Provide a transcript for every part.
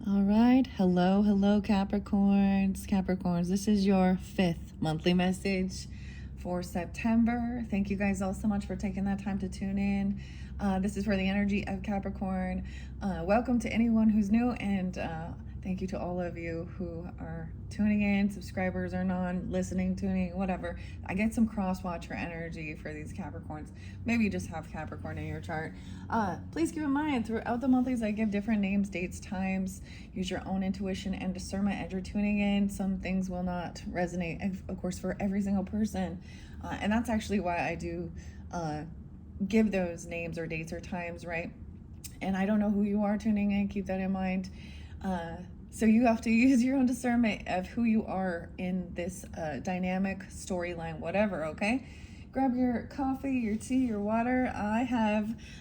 All right. Hello, Capricorns. This is your 5th monthly message for September. Thank you guys all so much for taking that time to tune in. This is for the energy of Capricorn. Welcome to anyone who's new, and thank you to all of you who are tuning in, subscribers or non-listening, tuning, whatever. I get some cross-watcher energy for these Capricorns. Maybe you just have Capricorn in your chart. Please keep in mind, throughout the monthlies, I give different names, dates, times. Use your own intuition and discernment as you're tuning in. Some things will not resonate, of course, for every single person. And that's actually why I do give those names or dates or times, right? And I don't know who you are tuning in. Keep that in mind. So you have to use your own discernment of who you are in this dynamic storyline, whatever, okay? Grab your coffee, your tea, your water.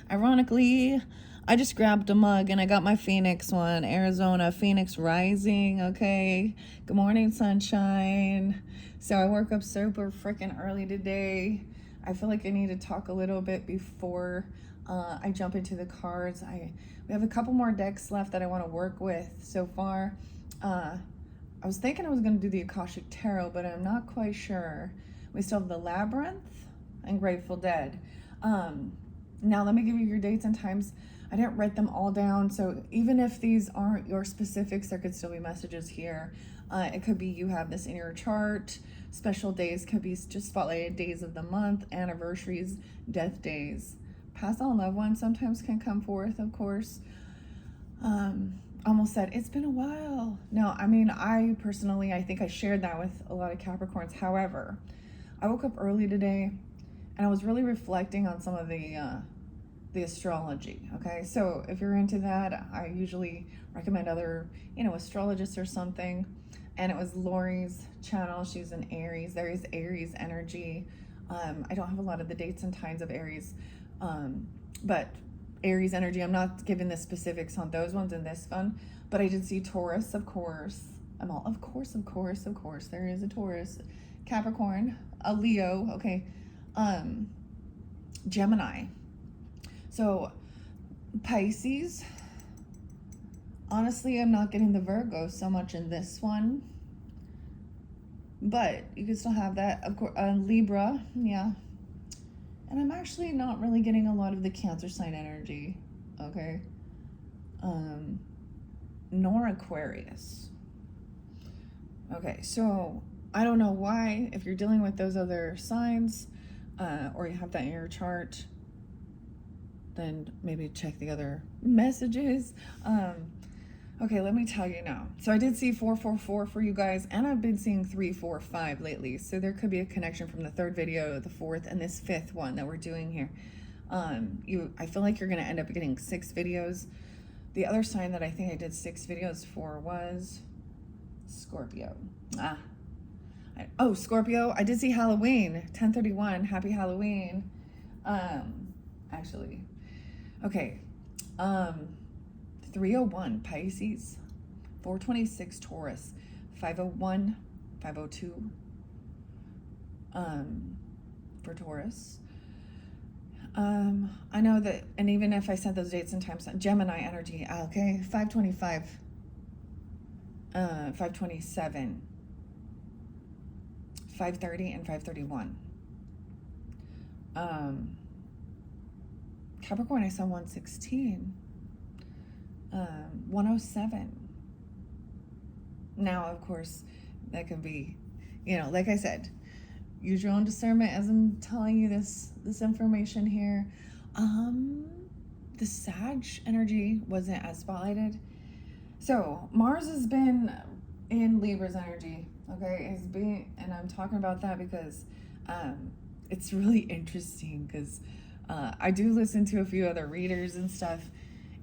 Ironically, I just grabbed a mug and I got my Phoenix one, Arizona Phoenix Rising, okay? Good morning, sunshine. So I woke up super freaking early today. I feel like I need to talk a little bit before I jump into the cards. We have a couple more decks left that I want to work with so far. I was thinking I was going to do the Akashic Tarot, but I'm not quite sure. We still have the Labyrinth and Grateful Dead. Now let me give you your dates and times. I didn't write them all down, so even if these aren't your specifics, there could still be messages here. It could be you have this in your chart. Special days could be just spotlighted days of the month, anniversaries, death days. Past on loved ones sometimes can come forth, of course. Almost said, it's been a while. No, I mean, I think I shared that with a lot of Capricorns. However, I woke up early today and I was really reflecting on some of the astrology, okay? So if you're into that, I usually recommend other, astrologists or something. And it was Lori's channel. She's an Aries. There is Aries energy. I don't have a lot of the dates and times of Aries, but Aries energy, I'm not giving the specifics on those ones in this one, but I did see Taurus, of course. Of course, there is a Taurus, Capricorn, a Leo, okay, Gemini. So Pisces, honestly, I'm not getting the Virgo so much in this one, but you can still have that, of course, Libra, yeah. And I'm actually not really getting a lot of the Cancer sign energy, okay? Nor Aquarius. Okay, so I don't know why, if you're dealing with those other signs, or you have that in your chart, then maybe check the other messages. Okay, let me tell you now. So I did see 444 for you guys, and I've been seeing 345 lately. So there could be a connection from the 3rd video, the 4th, and this 5th one that we're doing here. I feel like you're going to end up getting 6 videos. The other sign that I think I did 6 videos for was Scorpio. Scorpio. I did see Halloween, 10/31. Happy Halloween. Actually, okay. 301 Pisces, 426 Taurus, 501, 502 for Taurus. I know that, and even if I said those dates and times, Gemini energy, okay, 525, 527, 530, and 531. Capricorn, I saw 116. 107. Now, of course, that could be, like I said, use your own discernment as I'm telling you this information here. The Sag energy wasn't as spotlighted. So Mars has been in Libra's energy, okay? And I'm talking about that because it's really interesting because I do listen to a few other readers and stuff.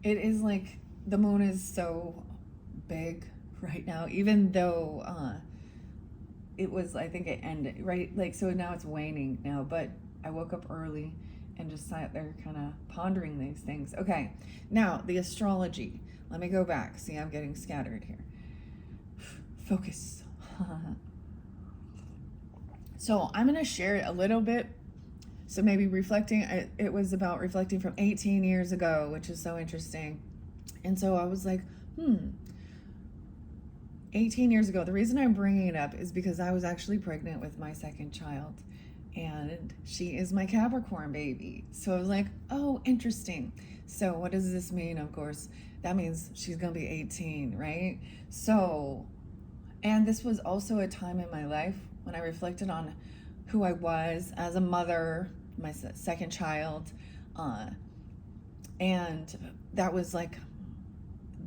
It is like the moon is so big right now, even though it was, I think it ended, right? Like, so now it's waning now, but I woke up early and just sat there kind of pondering these things. Okay, now the astrology. Let me go back. See, I'm getting scattered here. Focus. So I'm going to share it a little bit. So maybe reflecting, it was about reflecting from 18 years ago, which is so interesting. And so I was like, 18 years ago. The reason I'm bringing it up is because I was actually pregnant with my second child, and she is my Capricorn baby. So I was like, oh, interesting. So what does this mean? Of course, that means she's going to be 18, right? So, and this was also a time in my life when I reflected on who I was as a mother, my second child. And that was like,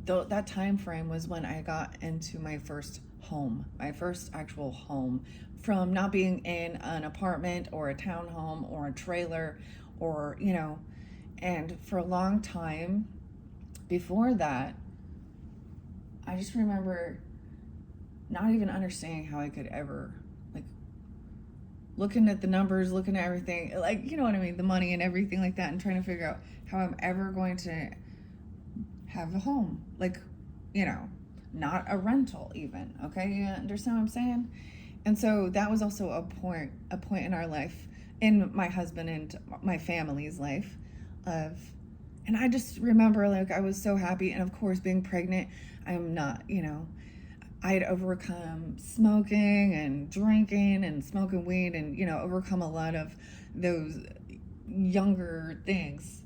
that time frame was when I got into my first home, my first actual home, from not being in an apartment or a townhome or a trailer or, you know, and for a long time before that, I just remember not even understanding how I could ever, like, looking at the numbers, looking at everything, like, you know what I mean, the money and everything like that, and trying to figure out how I'm ever going to have a home, like, you know, not a rental even, okay? You understand what I'm saying? And so that was also a point in our life, in my husband and my family's life, of, and I just remember, like, I was so happy. And of course, being pregnant, I'm not, you know, I had overcome smoking and drinking and smoking weed, and, you know, overcome a lot of those younger things.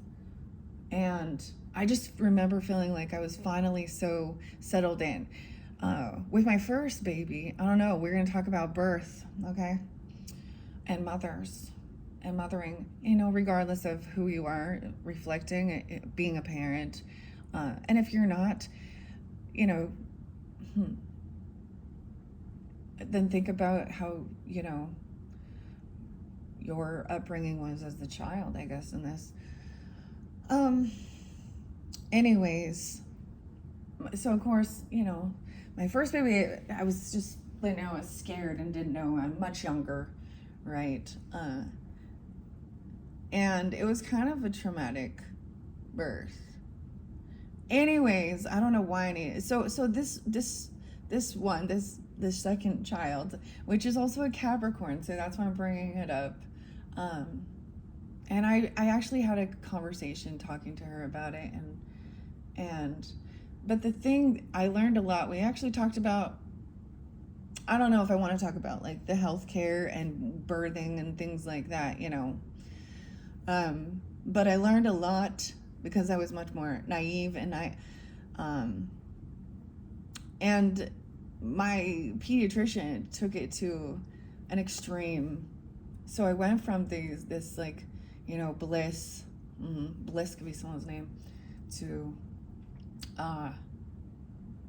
And I just remember feeling like I was finally so settled in. With my first baby, I don't know, we're going to talk about birth, okay? And mothers and mothering, you know, regardless of who you are, reflecting, being a parent. And if you're not, you know, then think about how, you know, your upbringing was as the child, I guess, in this. Anyways, so of course, you know, my first baby, I was just, you know, I was scared and didn't know. I'm much younger, right? And it was kind of a traumatic birth. Anyways, I don't know why I needed, so this second child, which is also a Capricorn, so that's why I'm bringing it up. And I actually had a conversation talking to her about it, but the thing, I learned a lot. We actually talked about, I don't know if I want to talk about, like, the healthcare and birthing and things like that, you know. But I learned a lot because I was much more naive, and and my pediatrician took it to an extreme. So I went from this like, you know, Bliss could be someone's name, to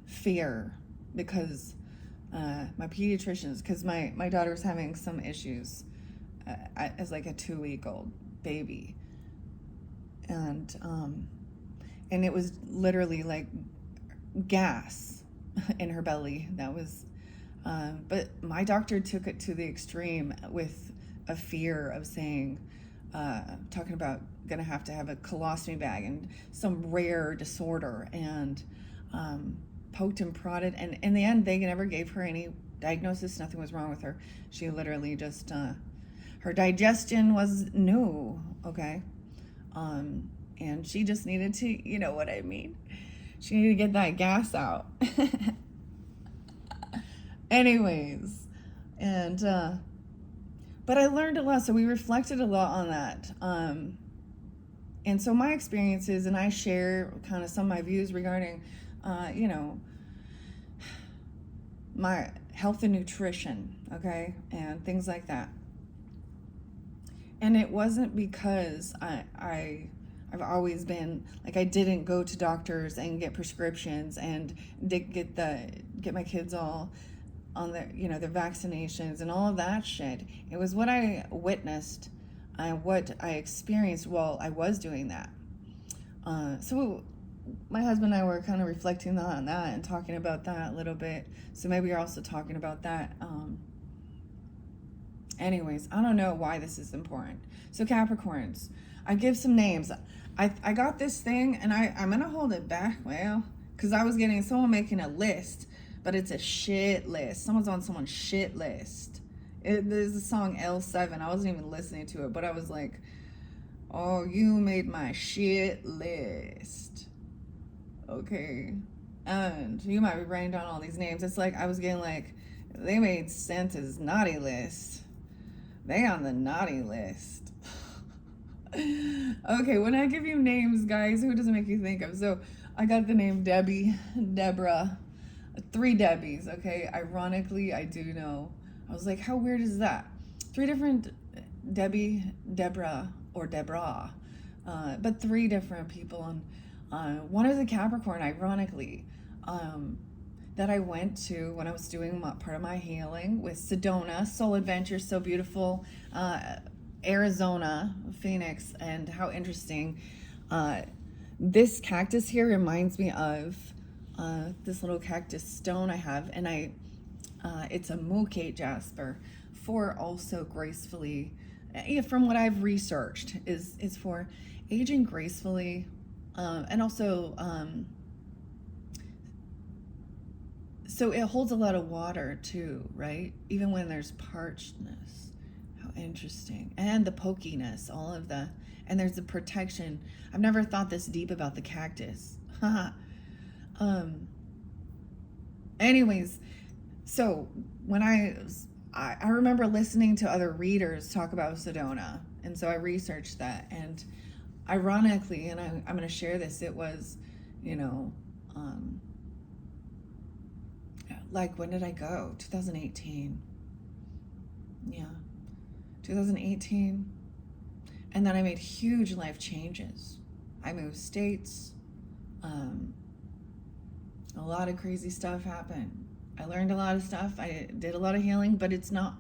fear, because my pediatricians, because my daughter's having some issues as like a 2-week-old baby, and it was literally like gas in her belly. That was, but my doctor took it to the extreme with a fear of saying, talking about gonna have to have a colostomy bag and some rare disorder, and poked and prodded, and in the end they never gave her any diagnosis. Nothing was wrong with her. She literally just her digestion was new, okay, and she just needed to, you know what I mean, she needed to get that gas out. Anyways, and but I learned a lot, so we reflected a lot on that. And so my experiences, and I share kind of some of my views regarding, you know, my health and nutrition, okay, and things like that. And it wasn't because I've always been like, I didn't go to doctors and get prescriptions and get my kids all on their, you know, their vaccinations and all of that shit. It was what I witnessed and what I experienced while I was doing that. So my husband and I were kind of reflecting on that and talking about that a little bit. So maybe you're also talking about that. Anyways, I don't know why this is important. So Capricorns, I give some names. I got this thing, and I'm going to hold it back, well, because I was getting someone making a list, but it's a shit list. Someone's on someone's shit list. There's a song L7. I wasn't even listening to it, but I was like, oh, you made my shit list. Okay. And you might be writing down all these names. It's like I was getting like, they made Santa's naughty list. They on the naughty list. Okay, when I give you names, guys, who does it make you think of? So I got the name Debbie, Deborah, 3 Debbies, okay? Ironically, I do know. I was like, how weird is that? 3 different Debbie, Deborah, or Deborah, but 3 different people. And one is a Capricorn, ironically, that I went to when I was doing part of my healing with Sedona, Soul Adventure, so beautiful, Arizona, Phoenix. And how interesting. This cactus here reminds me of this little cactus stone I have, and it's a Mukate jasper for also gracefully, from what I've researched, is for aging gracefully, and also so it holds a lot of water too, right? Even when there's parchedness. How interesting. And the pokiness, all of the, and there's the protection. I've never thought this deep about the cactus. Anyways, so when I remember listening to other readers talk about Sedona, and so I researched that, and ironically, and I'm going to share this, it was, like, when did I go? 2018. Yeah, 2018. And then I made huge life changes. I moved states. A lot of crazy stuff happened. I learned a lot of stuff. I did a lot of healing, but it's not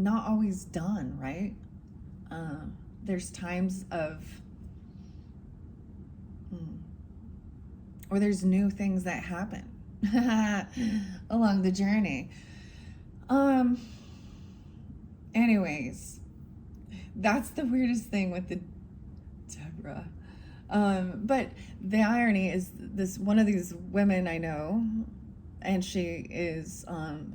always done, right? There's times of, or there's new things that happen along the journey. Anyways, that's the weirdest thing with the Deborah. But the irony is, this one of these women I know, and she is I'm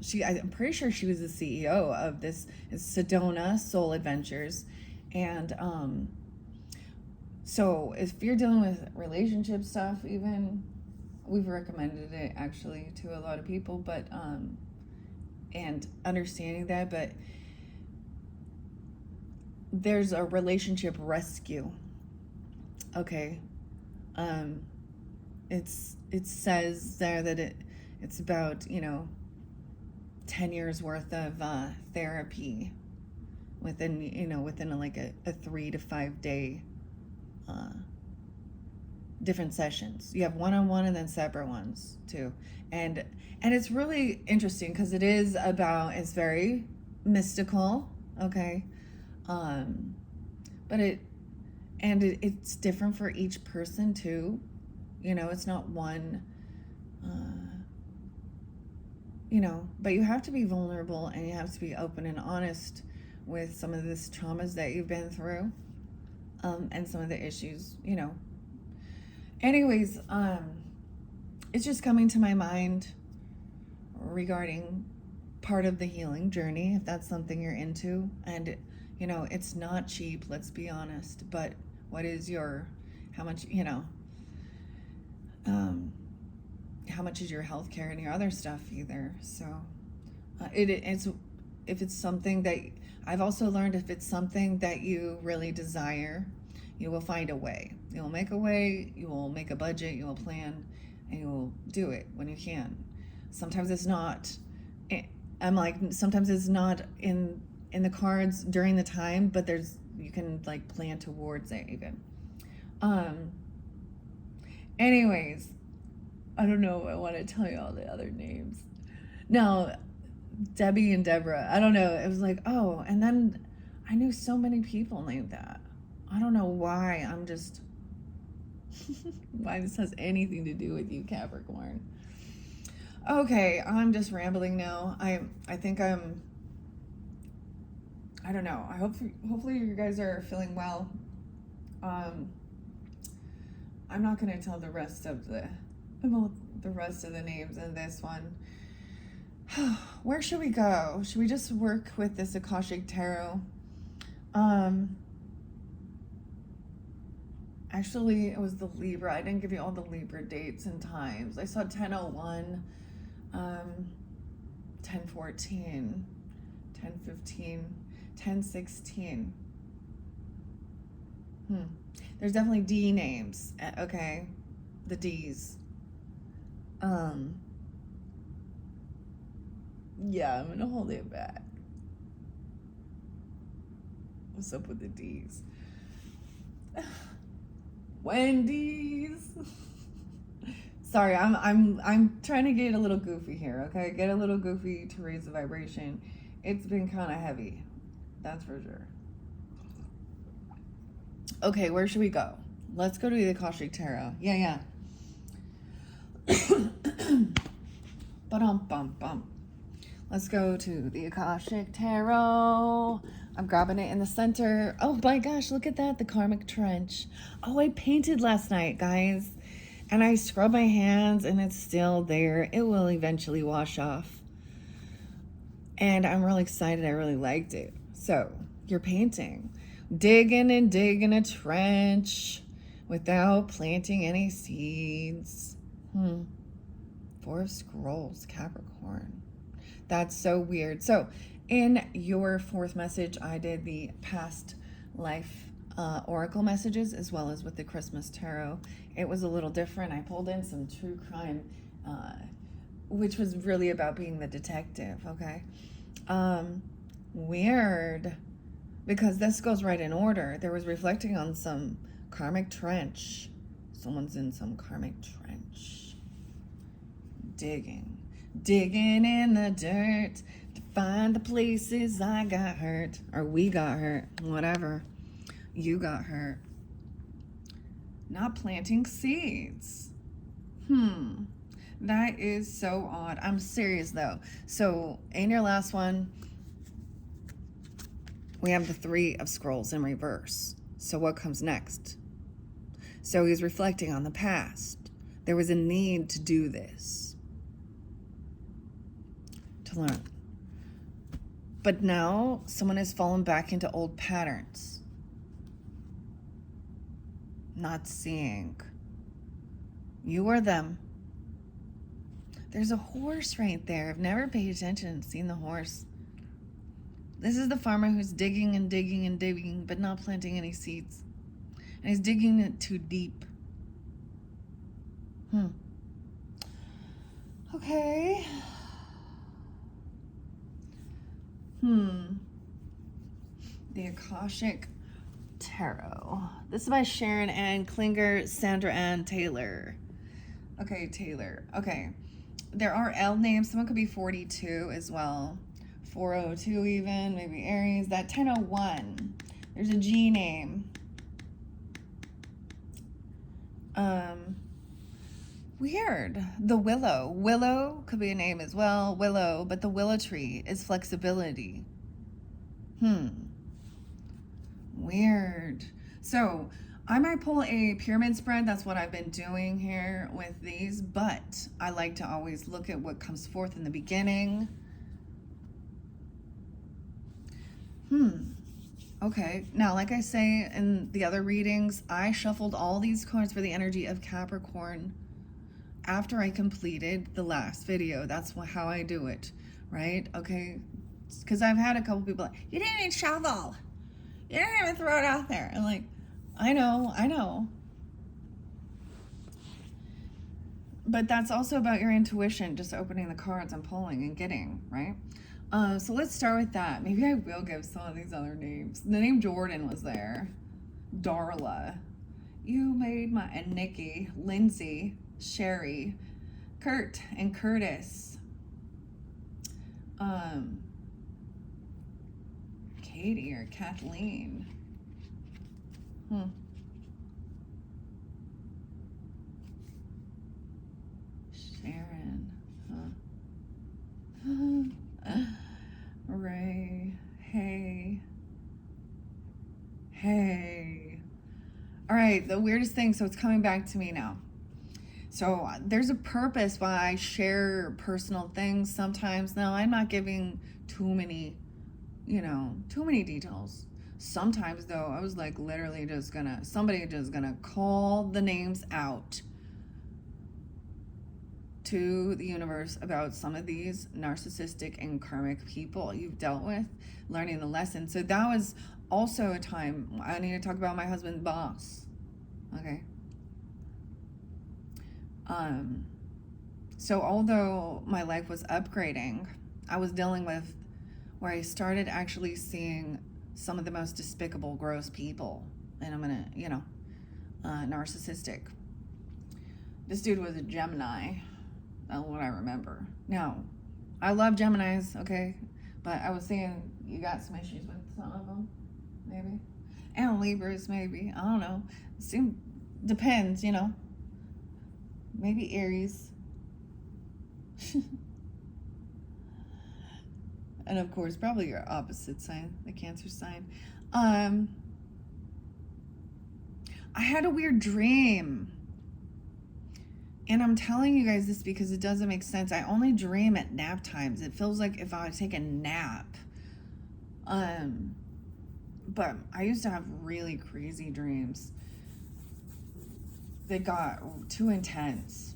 pretty sure she was the CEO of this Sedona Soul Adventures. And so if you're dealing with relationship stuff, even, we've recommended it actually to a lot of people, but and understanding that, but there's a relationship rescue. Okay. It says there that it's about 10 years worth of therapy within like a 3 to 5 day different sessions. You have one-on-one and then separate ones too, and it's really interesting because it's very mystical, okay, but it's different for each person too. It's not one, but you have to be vulnerable, and you have to be open and honest with some of this traumas that you've been through, and some of the issues, Anyways, it's just coming to my mind regarding part of the healing journey, if that's something you're into. And, it's not cheap, let's be honest, but what is how much is your healthcare and your other stuff either. So if it's something that I've also learned, if it's something that you really desire, you will find a way. You will make a way, you will make a budget, you will plan, and you will do it when you can. Sometimes it's not, sometimes it's not in the cards during the time, but you can plan towards it even. Anyways, I don't know if I want to tell you all the other names. No, Debbie and Deborah, I don't know. It was like, oh, and then I knew so many people named that. I don't know why. I'm just, why this has anything to do with you, Capricorn. Okay, I'm just rambling now. I think I don't know. Hopefully you guys are feeling well. I'm not going to tell the rest of the names in this one. Where should we go? Should we just work with this Akashic Tarot? Actually, it was the Libra. I didn't give you all the Libra dates and times. I saw 10:01, 10:14, 10:15, 10:16. There's definitely D names, okay? The D's. Yeah, I'm gonna hold it back. What's up with the D's? Wendy's. Sorry, I'm trying to get a little goofy here, okay? Get a little goofy to raise the vibration. It's been kind of heavy, that's for sure. Okay, where should we go? Let's go to the Akashic Tarot. Yeah. Ba-dum-bum-bum. Let's go to the Akashic Tarot. I'm grabbing it in the center. Oh my gosh, look at that, the Karmic Trench. Oh, I painted last night, guys. And I scrub my hands and it's still there. It will eventually wash off. And I'm really excited. I really liked it. So, you're painting. Digging and digging a trench without planting any seeds. Four of Scrolls, Capricorn. That's so weird. So, in your fourth message, I did the past life oracle messages as well as with the Christmas tarot. It was a little different. I pulled in some true crime, which was really about being the detective, okay? Weird, because this goes right in order. There was reflecting on some karmic trench. Someone's in some karmic trench. Digging in the dirt to find the places I got hurt, or we got hurt, whatever. You got hurt. Not planting seeds. That is so odd. I'm serious though. So in your last one, we have the Three of Scrolls in reverse. So what comes next? So he's reflecting on the past. There was a need to do this, to learn. But now someone has fallen back into old patterns. Not seeing. You or them. There's a horse right there. I've never paid attention and seen the horse. This is the farmer who's digging and digging and digging, but not planting any seeds. And he's digging it too deep. Okay. The Akashic Tarot. This is by Sharon Ann Klinger, Sandra Ann Taylor. Okay, Taylor. Okay. There are L names. Someone could be 42 as well. 402 even, maybe Aries. That 1001. There's a G name. Weird. The Willow. Willow could be a name as well. Willow, but the willow tree is flexibility. Weird. So I might pull a pyramid spread. That's what I've been doing here with these, but I like to always look at what comes forth in the beginning. Okay. Now, like I say in the other readings, I shuffled all these cards for the energy of Capricorn after I completed the last video. That's how I do it, right? Okay. Because I've had a couple people like, you didn't even shuffle. You didn't even throw it out there. I'm like, I know. But that's also about your intuition, just opening the cards and pulling and getting, right? So let's start with that. Maybe I will give some of these other names. The name Jordan was there. Darla. You made my... And Nikki. Lindsay. Sherry. Kurt and Curtis. Katie or Kathleen. Sharon. Ray. Hey. All right, the weirdest thing, so it's coming back to me now. So there's a purpose why I share personal things sometimes. Now, I'm not giving too many details. Sometimes though, I was like literally somebody just gonna call the names out to the universe about some of these narcissistic and karmic people you've dealt with, learning the lesson. So that was also a time I need to talk about my husband's boss. Okay. So although my life was upgrading, I was dealing with where I started actually seeing some of the most despicable, gross people. And I'm gonna, narcissistic. This dude was a Gemini. That's what I remember. Now, I love Geminis, okay? But I was seeing you got some issues with some of them, maybe. And Libras, maybe. I don't know. Depends, Maybe Aries. And of course, probably your opposite sign, the Cancer sign. I had a weird dream. And I'm telling you guys this because it doesn't make sense. I only dream at nap times. It feels like if I take a nap. But I used to have really crazy dreams. They got too intense.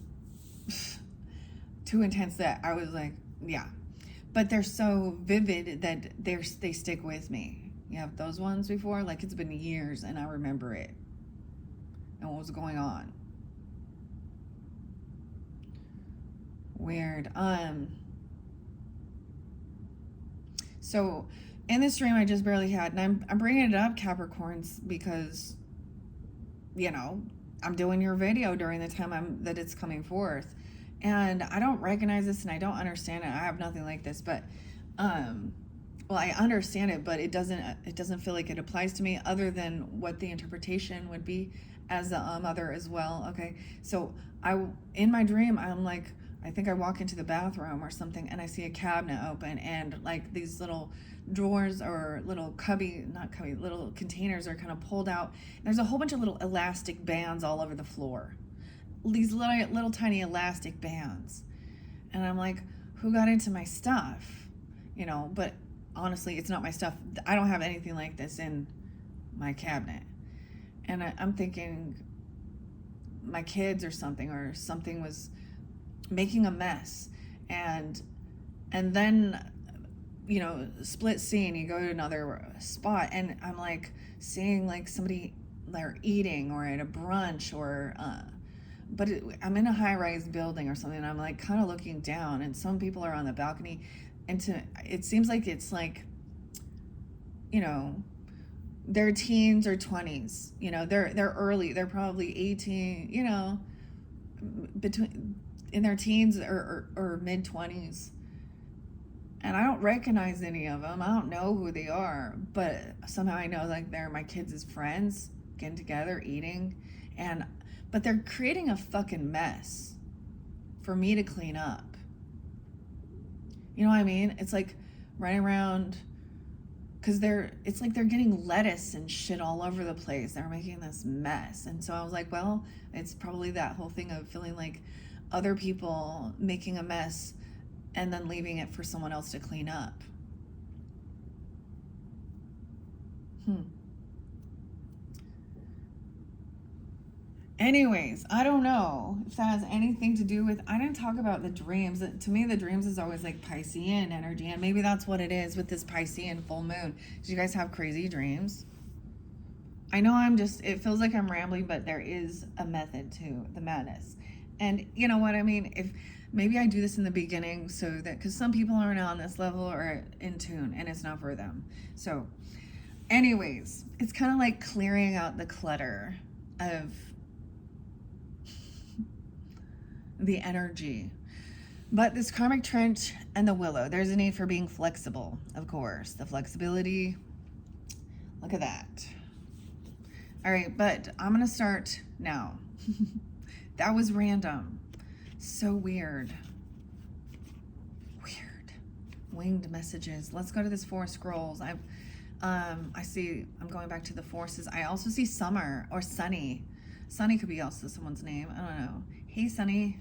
Too intense that I was like, yeah. But they're so vivid that they stick with me. You have those ones before? Like it's been years and I remember it. And what was going on. Weird. So in this dream I just barely had, and I'm bringing it up, Capricorns, because I'm doing your video during the time that it's coming forth, and I don't recognize this and I don't understand it. I have nothing like this, but well, I understand it, but it doesn't feel like it applies to me, other than what the interpretation would be as a mother as well. Okay, so in my dream I'm like, I think I walk into the bathroom or something and I see a cabinet open, and like these little drawers or little little containers are kind of pulled out. And there's a whole bunch of little elastic bands all over the floor. These little tiny elastic bands. And I'm like, who got into my stuff? But honestly, it's not my stuff. I don't have anything like this in my cabinet. And I'm thinking my kids or something was making a mess, and then split scene, you go to another spot and I'm like seeing like somebody, they're eating or at a brunch or but I'm in a high-rise building or something, and I'm like kind of looking down, and some people are on the balcony, and it seems like it's like they're teens or 20s, they're early, they're probably 18, between in their teens or mid 20s, and I don't recognize any of them. I don't know who they are, but somehow I know like they're my kids' friends getting together eating, but they're creating a fucking mess for me to clean up. You know what I mean? It's like running around, because it's like they're getting lettuce and shit all over the place. They're making this mess. And so I was like, well, it's probably that whole thing of feeling like other people making a mess and then leaving it for someone else to clean up. Anyways, I don't know if that has anything to do with, I didn't talk about the dreams. To me, the dreams is always like Piscean energy, and maybe that's what it is with this Piscean full moon. Do you guys have crazy dreams? I know it feels like I'm rambling, but there is a method to the madness. And you know what I mean? If maybe I do this in the beginning so that, because some people aren't on this level or in tune and it's not for them. So anyways, it's kind of like clearing out the clutter of the energy. But this karmic trench and the willow, there's a need for being flexible, of course. The flexibility, look at that. All right, but I'm gonna start now. That was random. So weird. Winged messages. Let's go to this Four Scrolls. I see, I'm going back to the forces. I also see Summer or Sunny. Sunny could be also someone's name. I don't know. Hey, Sunny.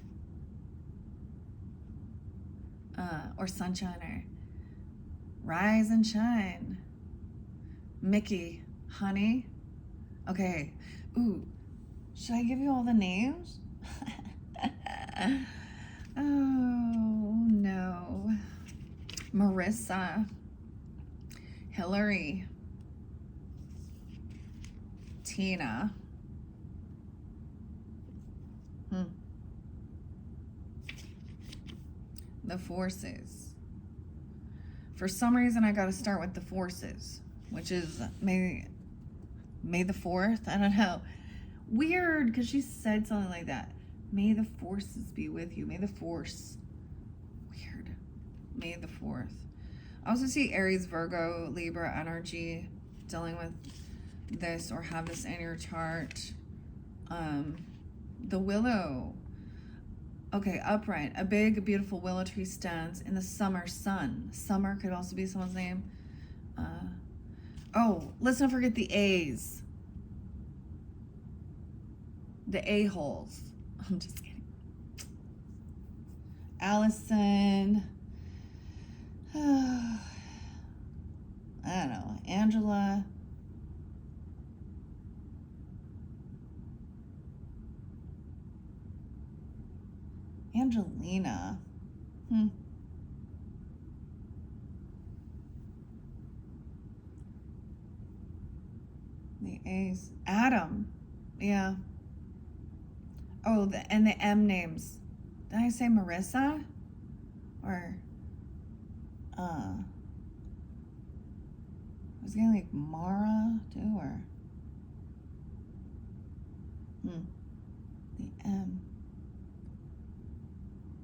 Or Sunshine, or Rise and Shine. Mickey, honey. Okay. Ooh, should I give you all the names? Oh, no. Marissa. Hillary. Tina. The forces. For some reason, I got to start with the forces, which is May the 4th. I don't know. Weird, because she said something like that. May the forces be with you. May the force. Weird. May the 4th. I also see Aries, Virgo, Libra energy dealing with this or have this in your chart. The willow. Okay, upright. A big, beautiful willow tree stands in the summer sun. Summer could also be someone's name. Oh, let's not forget the A's. The A-holes. I'm just kidding. Allison. I don't know. Angela. Angelina. The A's. Adam. Yeah. Oh, and the M names. Did I say Marissa? Or, I was getting like Mara too, or, the M.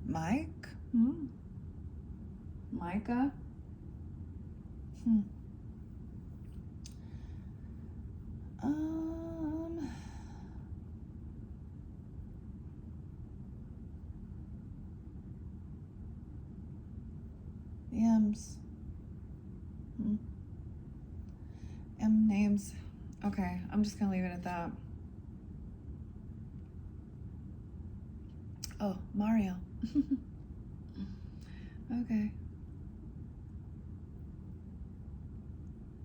Mike? Micah? The M's. M names. Okay, I'm just gonna leave it at that. Oh, Mario. Okay.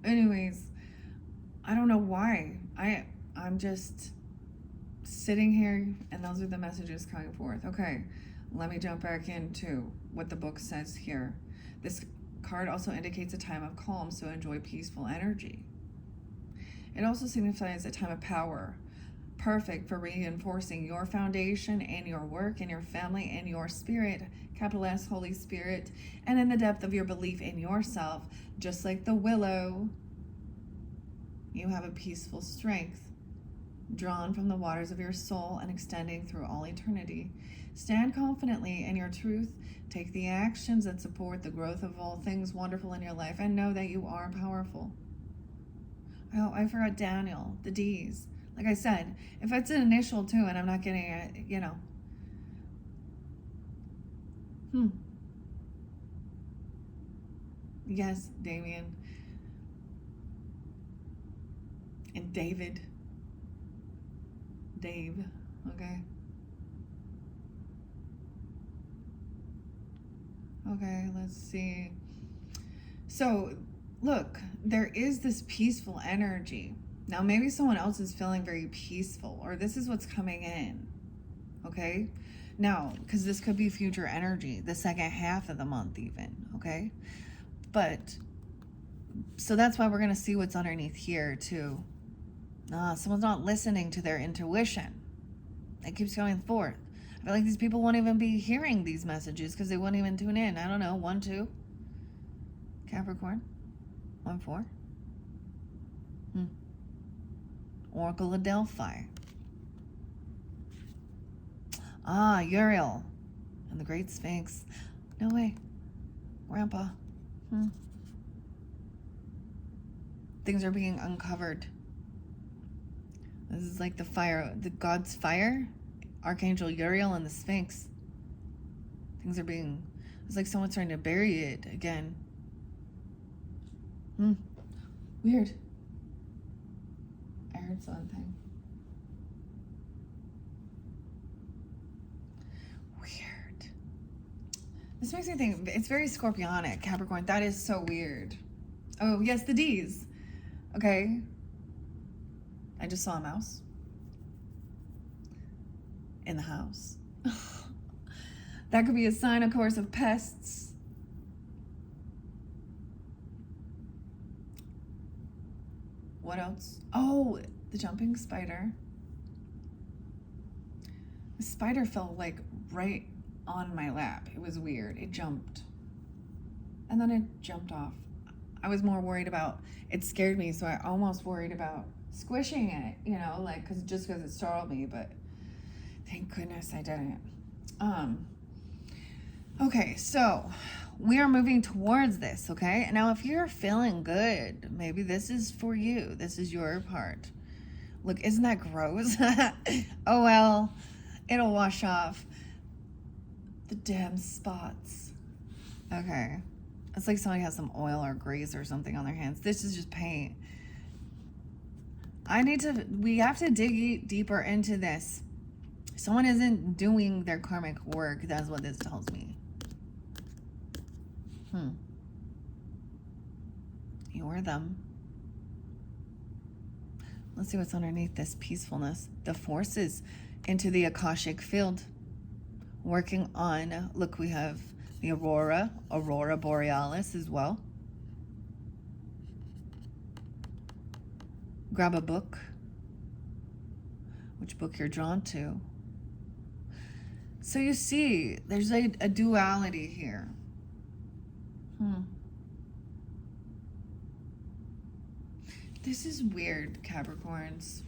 Anyways, I don't know why. I'm just sitting here and those are the messages coming forth. Okay, let me jump back into what the book says here. This card also indicates a time of calm, so enjoy peaceful energy. It also signifies a time of power, perfect for reinforcing your foundation and your work and your family and your spirit, capital S, Holy Spirit, and in the depth of your belief in yourself. Just like the willow, you have a peaceful strength drawn from the waters of your soul and extending through all eternity. Stand confidently in your truth. Take the actions that support the growth of all things wonderful in your life, and know that you are powerful. Oh, I forgot Daniel, the D's. Like I said, if it's an initial too and I'm not getting it, you know. Yes, Damien. And David. Dave, okay. Okay, let's see. So, look, there is this peaceful energy. Now, maybe someone else is feeling very peaceful, or this is what's coming in, okay? Now, because this could be future energy, the second half of the month even, okay? But, so that's why we're going to see what's underneath here, too. Someone's not listening to their intuition. It keeps going forth. I feel like these people won't even be hearing these messages because they won't even tune in. I don't know, 1, 2. Capricorn. 1, 4. Oracle of Delphi. Uriel. And the Great Sphinx. No way. Grandpa. Things are being uncovered. This is like the fire, the God's fire. Archangel Uriel and the Sphinx. Things are being, it's like someone's trying to bury it again. Weird. I heard something. Weird. This makes me think, it's very Scorpionic, Capricorn. That is so weird. Oh, yes, the D's. Okay? I just saw a mouse in the house. That could be a sign, of course, of pests. What else? Oh, the jumping spider. The spider fell like right on my lap. It was weird. It jumped. And then it jumped off. I was more worried about, it scared me, so I almost worried about squishing it, you know, like, because it startled me, but thank goodness I didn't. Okay, so we are moving towards this, okay? Now, if you're feeling good, maybe this is for you. This is your part. Look, isn't that gross? Oh, well, it'll wash off the damn spots. Okay. It's like somebody has some oil or grease or something on their hands. This is just paint. We have to dig deeper into this. Someone isn't doing their karmic work. That's what this tells me. You or them. Let's see what's underneath this peacefulness. The forces into the Akashic field. Working on, look, we have the Aurora Borealis as well. Grab a book. Which book you're drawn to. So you see, there's a duality here. This is weird, Capricorns.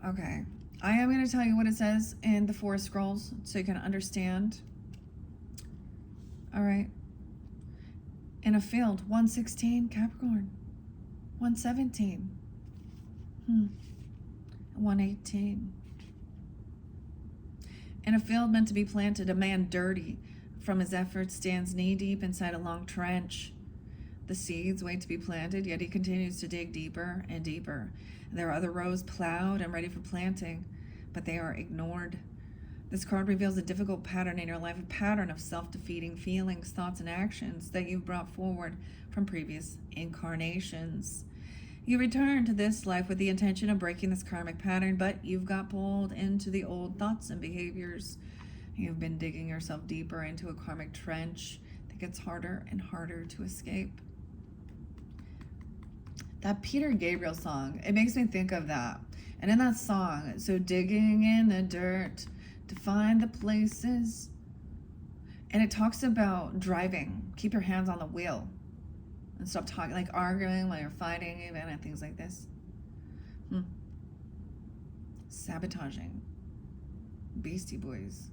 Okay. I am going to tell you what it says in the Four Scrolls so you can understand. All right. In a field, 116, Capricorn. 117. 118. In a field meant to be planted, a man dirty from his efforts stands knee-deep inside a long trench. The seeds wait to be planted, yet he continues to dig deeper and deeper. There are other rows plowed and ready for planting, but they are ignored. This card reveals a difficult pattern in your life, a pattern of self-defeating feelings, thoughts, and actions that you've brought forward from previous incarnations. You return to this life with the intention of breaking this karmic pattern, but you've got pulled into the old thoughts and behaviors. You've been digging yourself deeper into a karmic trench that gets harder and harder to escape. That Peter Gabriel song, it makes me think of that. And in that song, so digging in the dirt to find the places. And it talks about driving. Keep your hands on the wheel. And stop talking, like arguing while you're fighting, even, and things like this. Sabotaging. Beastie Boys.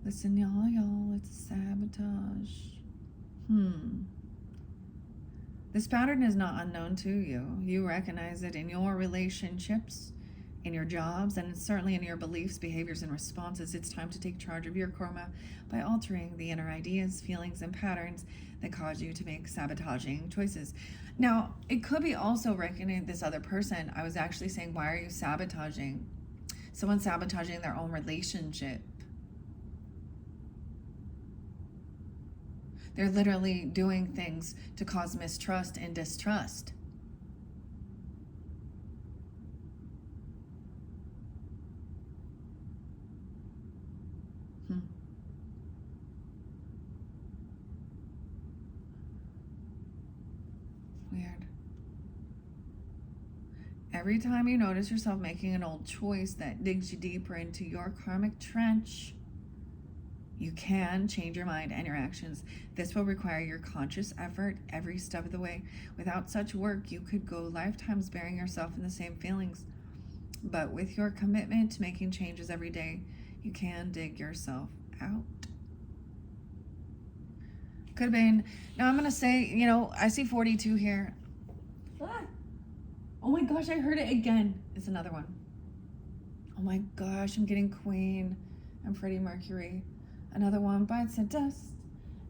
Listen, y'all, it's sabotage. This pattern is not unknown to you. You recognize it in your relationships, in your jobs, and certainly in your beliefs, behaviors, and responses. It's time to take charge of your karma by altering the inner ideas, feelings, and patterns that cause you to make sabotaging choices. Now, it could be also recognizing this other person. I was actually saying, why are you sabotaging? Someone's sabotaging their own relationship. They're literally doing things to cause mistrust and distrust. Weird. Every time you notice yourself making an old choice that digs you deeper into your karmic trench, you can change your mind and your actions. This will require your conscious effort every step of the way. Without such work, you could go lifetimes burying yourself in the same feelings. But with your commitment to making changes every day, you can dig yourself out. Could have been. Now I'm going to say, I see 42 here. Ah. Oh my gosh, I heard it again. It's another one. Oh my gosh, I'm getting Queen and Freddie Mercury. Another one bites the dust,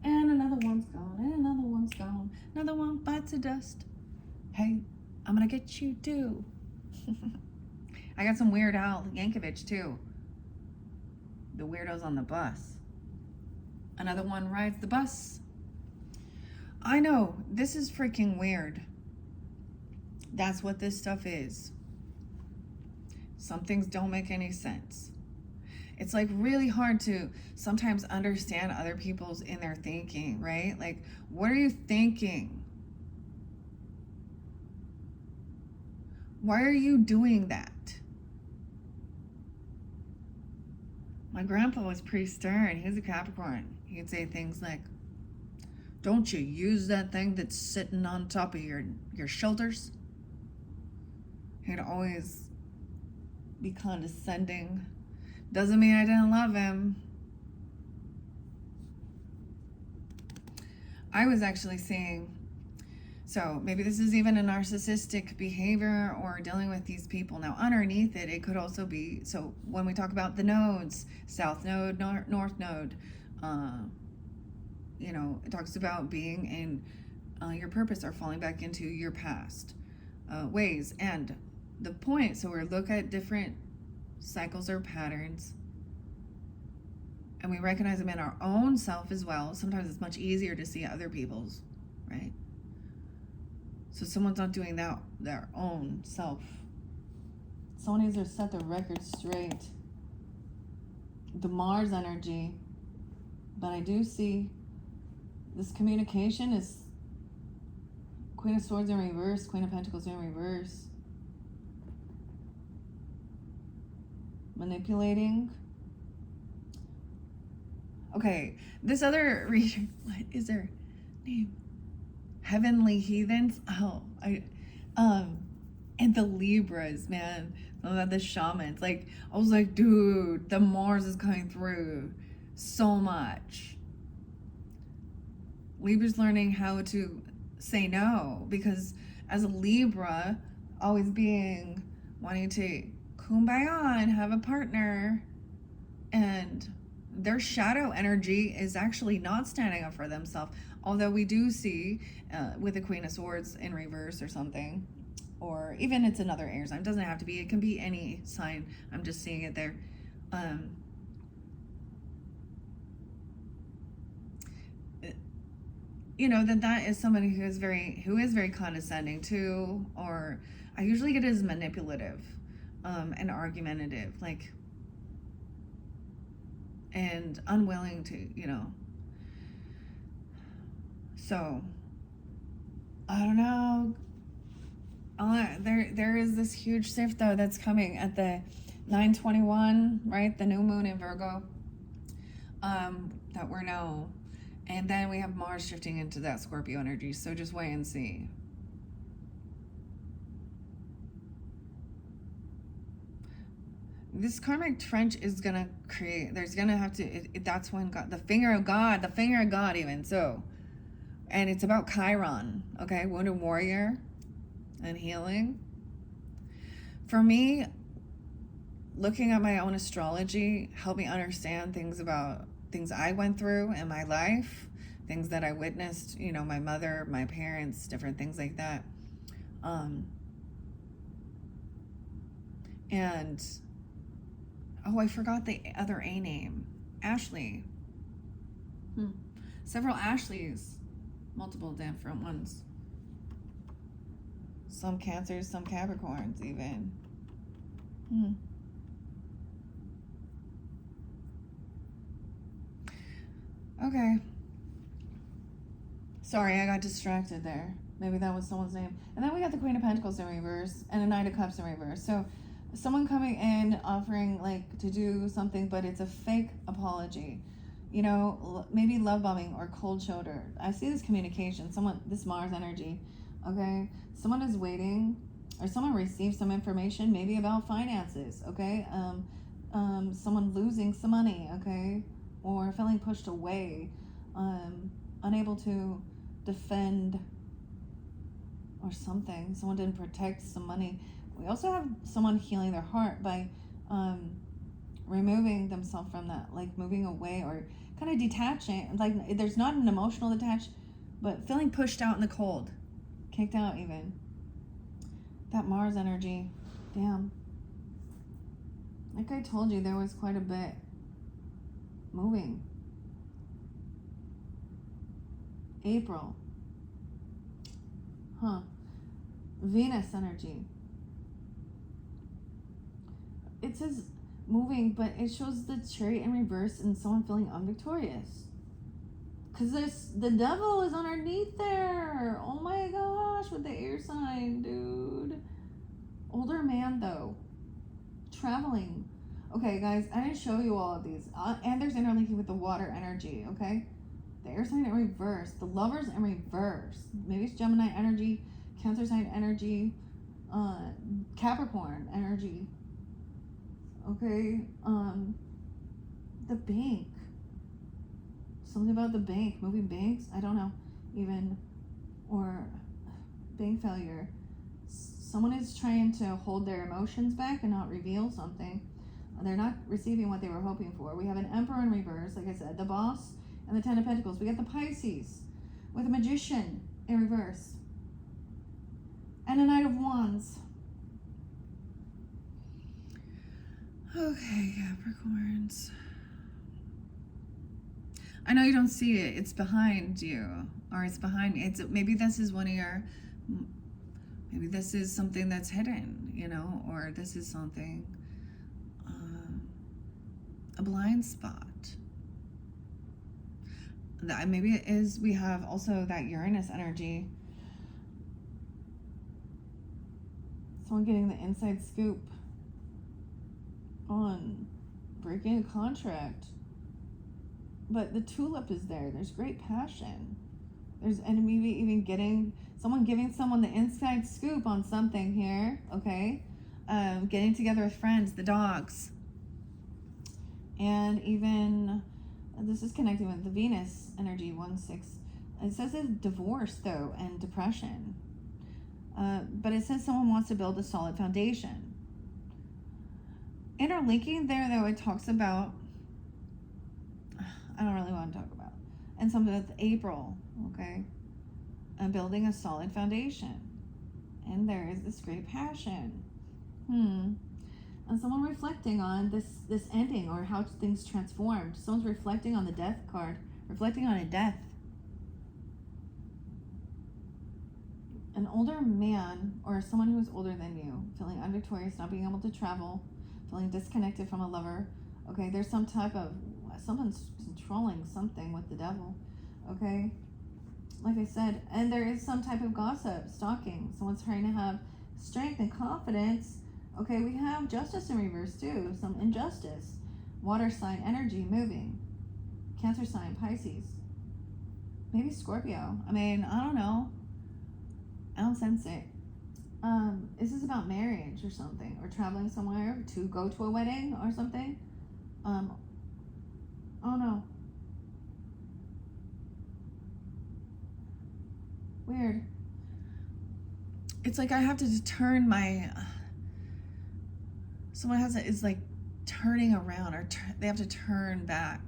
and another one's gone, and another one's gone. Another one bites the dust. Hey, I'm gonna get you too. I got some Weird Al Yankovic too. The weirdos on the bus. Another one rides the bus. I know, this is freaking weird. That's what this stuff is. Some things don't make any sense. It's like really hard to sometimes understand other people's in their thinking, right? Like, what are you thinking? Why are you doing that? My grandpa was pretty stern. He was a Capricorn. He'd say things like, don't you use that thing that's sitting on top of your shoulders? He'd always be condescending. Doesn't mean I didn't love him. I was actually seeing, so maybe this is even a narcissistic behavior or dealing with these people. Now, underneath it, it could also be, so when we talk about the nodes, South Node, North Node, you know, it talks about being in your purpose or falling back into your past ways. And the point, so we look at different cycles or patterns, and we recognize them in our own self as well. Sometimes it's much easier to see other people's, right? So someone's not doing that their own self. Someone needs to set the record straight. The Mars energy, but I do see this communication is Queen of Swords in reverse, Queen of Pentacles in reverse. Manipulating. Okay, this other reader, what is their name? Heavenly Heathens. Oh, and the Libras, man. The shamans. Like, I was like, dude, the Mars is coming through so much. Libra's learning how to say no, because as a Libra, always wanting to kumbaya and have a partner, and their shadow energy is actually not standing up for themselves. Although we do see with the Queen of Swords in reverse or something, or even it's another air sign. It doesn't have to be. It can be any sign. I'm just seeing it there. You know, that is somebody who is very condescending too, or I usually get it as manipulative and argumentative, like, and unwilling to, you know. So I don't know. There is this huge shift though that's coming at the 9/21, right? The new moon in Virgo. That we're now, and then we have Mars shifting into that Scorpio energy. So just wait and see. This karmic trench is gonna create. There's gonna have to. That's when God, the finger of God, even so. And it's about Chiron, okay? Wounded warrior and healing. For me, looking at my own astrology helped me understand things about things I went through in my life, things that I witnessed, you know, my mother, my parents, different things like that. And, oh, I forgot the other A name. Ashley. Several Ashleys. Multiple different ones. Some Cancers, some Capricorns even. Okay. Sorry, I got distracted there. Maybe that was someone's name. And then we got the Queen of Pentacles in reverse and a Knight of Cups in reverse. So someone coming in offering like to do something, but it's a fake apology. You know, maybe love bombing or cold shoulder. I see this communication. This Mars energy, okay? Someone is waiting, or someone received some information, maybe about finances, okay? Someone losing some money, okay? Or feeling pushed away, unable to defend or something. Someone didn't protect some money. We also have someone healing their heart by removing themselves from that, like moving away or kind of detaching. Like there's not an emotional detach, but feeling pushed out in the cold, kicked out even. That Mars energy, damn. Like I told you, there was quite a bit moving. April, Venus energy. It says moving, but it shows the Chariot in reverse and someone feeling unvictorious. Because the devil is underneath there. Oh my gosh, with the air sign, dude. Older man, though. Traveling. Okay, guys, I didn't show you all of these. And there's interlinking with the water energy, okay? The air sign in reverse. The lovers in reverse. Maybe it's Gemini energy, Cancer sign energy, Capricorn energy. Okay, the bank. Something about the bank, moving banks, I don't know, even, or bank failure. Someone is trying to hold their emotions back and not reveal something. They're not receiving what they were hoping for. We have an Emperor in reverse, like I said, the Boss, and the Ten of Pentacles. We got the Pisces with a Magician in reverse, and a Knight of Wands. Okay, Capricorns. I know you don't see it. It's behind you, or it's behind me. Maybe this is one of your. Maybe this is something that's hidden, you know, or this is something, a blind spot. Maybe it is. We have also that Uranus energy. Someone getting the inside scoop on breaking a contract. But the tulip is there. There's great passion. And maybe even giving someone the inside scoop on something here, okay? Getting together with friends, the dogs. And even, this is connecting with the Venus energy, 1-6. It says it's divorce, though, and depression. But it says someone wants to build a solid foundation. Interlinking there, though, it talks about, I don't really want to talk about, and something with April, okay? Building a solid foundation. And there is this great passion. And someone reflecting on this ending, or how things transformed. Someone's reflecting on the death card, reflecting on a death. An older man, or someone who is older than you, feeling unvictorious, not being able to travel, feeling disconnected from a lover. Okay, there's some type of, someone's controlling something with the devil. Okay, like I said, and there is some type of gossip, stalking. Someone's trying to have strength and confidence. Okay, we have justice in reverse too, some injustice. Water sign energy moving. Cancer sign, Pisces. Maybe Scorpio. I mean, I don't know. I don't sense it. Is this about marriage or something? Or traveling somewhere to go to a wedding or something? Oh no. Weird. It's like I have to turn my, someone is like turning around, or they have to turn back.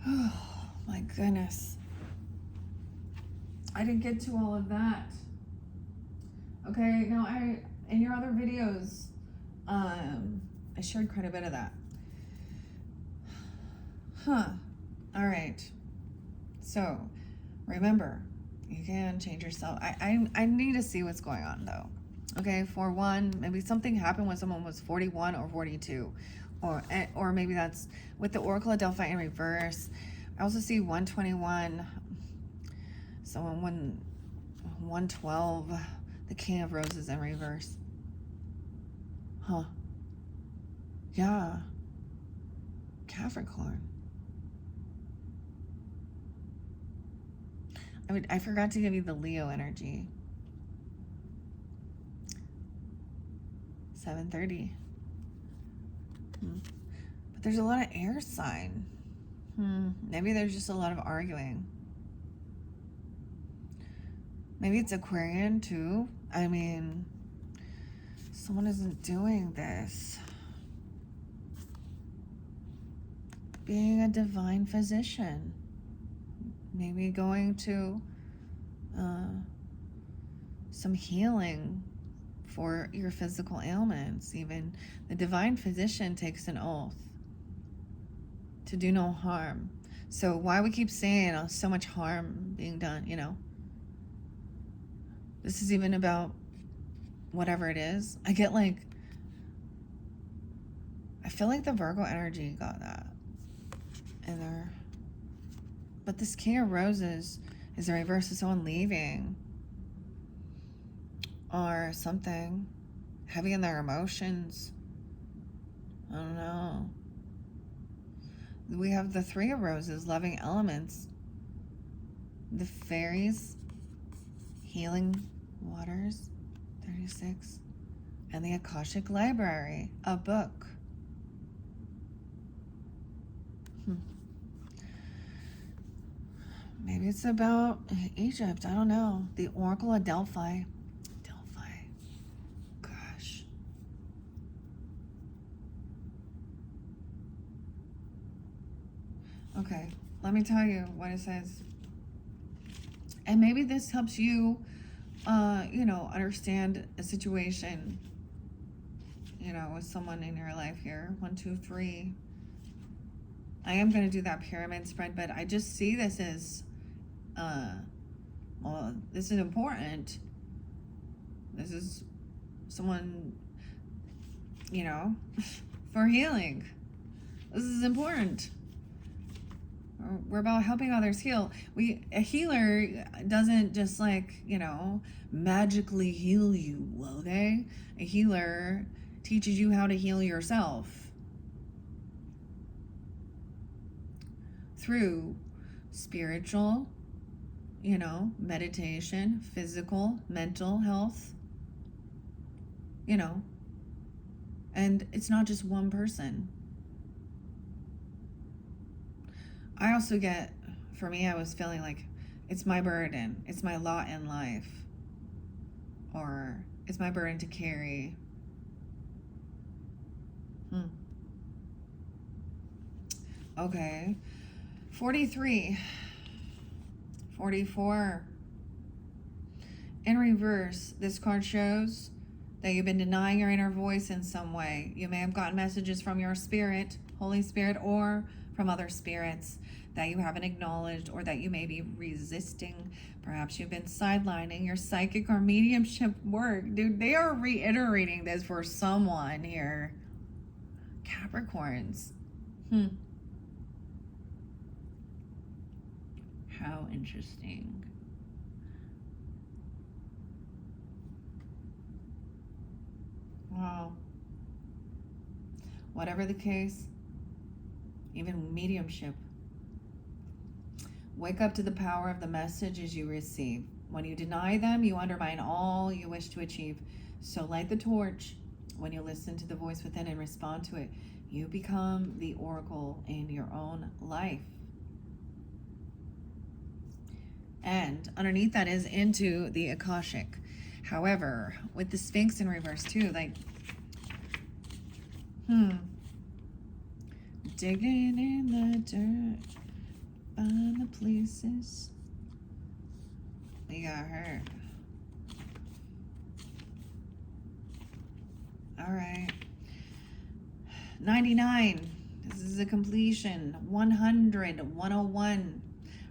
Oh my goodness. I didn't get to all of that. Okay, now in your other videos, I shared quite a bit of that. All right. So, remember, you can change yourself. I need to see what's going on, though. Okay, for one, maybe something happened when someone was 41 or 42. Or maybe that's with the Oracle of Delphi in reverse. I also see 121, someone 112, the King of Roses in reverse. Yeah. Capricorn. I forgot to give you the Leo energy. 7:30. But there's a lot of air sign. Maybe there's just a lot of arguing. Maybe it's Aquarian too. I mean, someone isn't doing this. Being a divine physician. Maybe going to some healing for your physical ailments. Even the divine physician takes an oath to do no harm. So why we keep saying so much harm being done, you know? This is even about whatever it is. I get like, I feel like the Virgo energy got that in there. But this King of Roses is the reverse of someone leaving or something heavy in their emotions. I don't know. We have the Three of Roses, loving elements, the fairies, healing waters, 36, and the Akashic Library, a book. Maybe it's about Egypt. I don't know. The Oracle of Delphi. Gosh. Okay, let me tell you what it says. And maybe this helps you, you know, understand a situation, you know, with someone in your life here. 1, 2, 3. I am going to do that pyramid spread, but I just see this as, well, this is important. This is someone, you know, for healing. This is important. We're about helping others heal. A healer doesn't just like, you know, magically heal you, okay? A healer teaches you how to heal yourself through spiritual, you know, meditation, physical, mental health, you know. And it's not just one person. I also get, for me, I was feeling like it's my burden, it's my lot in life, or it's my burden to carry. Okay. 43. 44. In reverse, this card shows that you've been denying your inner voice in some way. You may have gotten messages from your spirit, Holy Spirit, or from other spirits that you haven't acknowledged or that you may be resisting. Perhaps you've been sidelining your psychic or mediumship work. Dude, they are reiterating this for someone here. Capricorns. How interesting. Wow. Whatever the case, even mediumship. Wake up to the power of the messages you receive. When you deny them, you undermine all you wish to achieve. So light the torch. When you listen to the voice within and respond to it, you become the oracle in your own life. And underneath that is into the Akashic. However, with the Sphinx in reverse too, like, digging in the dirt, find the places we got hurt. All right. 99. This is a completion. 100. 101.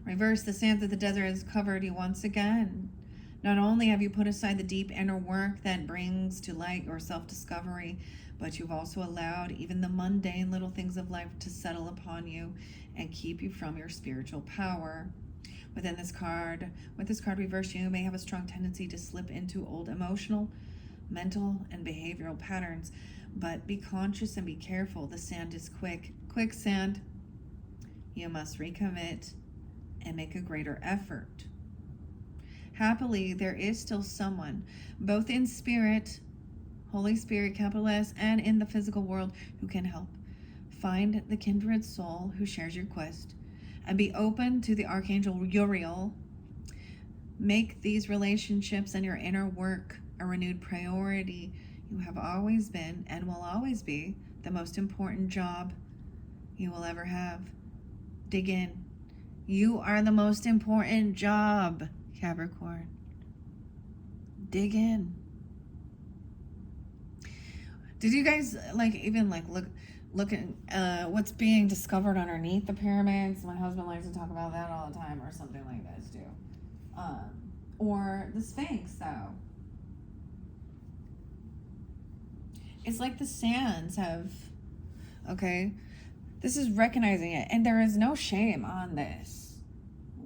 Reverse, the sand that the desert has covered you once again. Not only have you put aside the deep inner work that brings to light your self-discovery, but you've also allowed even the mundane little things of life to settle upon you and keep you from your spiritual power. With this card reversed, you may have a strong tendency to slip into old emotional, mental, and behavioral patterns, but be conscious and be careful. The sand is quicksand. You must recommit and make a greater effort. Happily, there is still someone, both in spirit, Holy Spirit, capital S, and in the physical world, who can help. Find the kindred soul who shares your quest, and be open to the Archangel Uriel. Make these relationships and your inner work a renewed priority. You have always been and will always be the most important job you will ever have. Dig in. You are the most important job, Capricorn. Dig in. Did you guys even look looking what's being discovered underneath the pyramids. My husband likes to talk about that all the time, or something like this too. Or the Sphinx, though. It's like the sands have, okay, this is recognizing it, and there is no shame on this.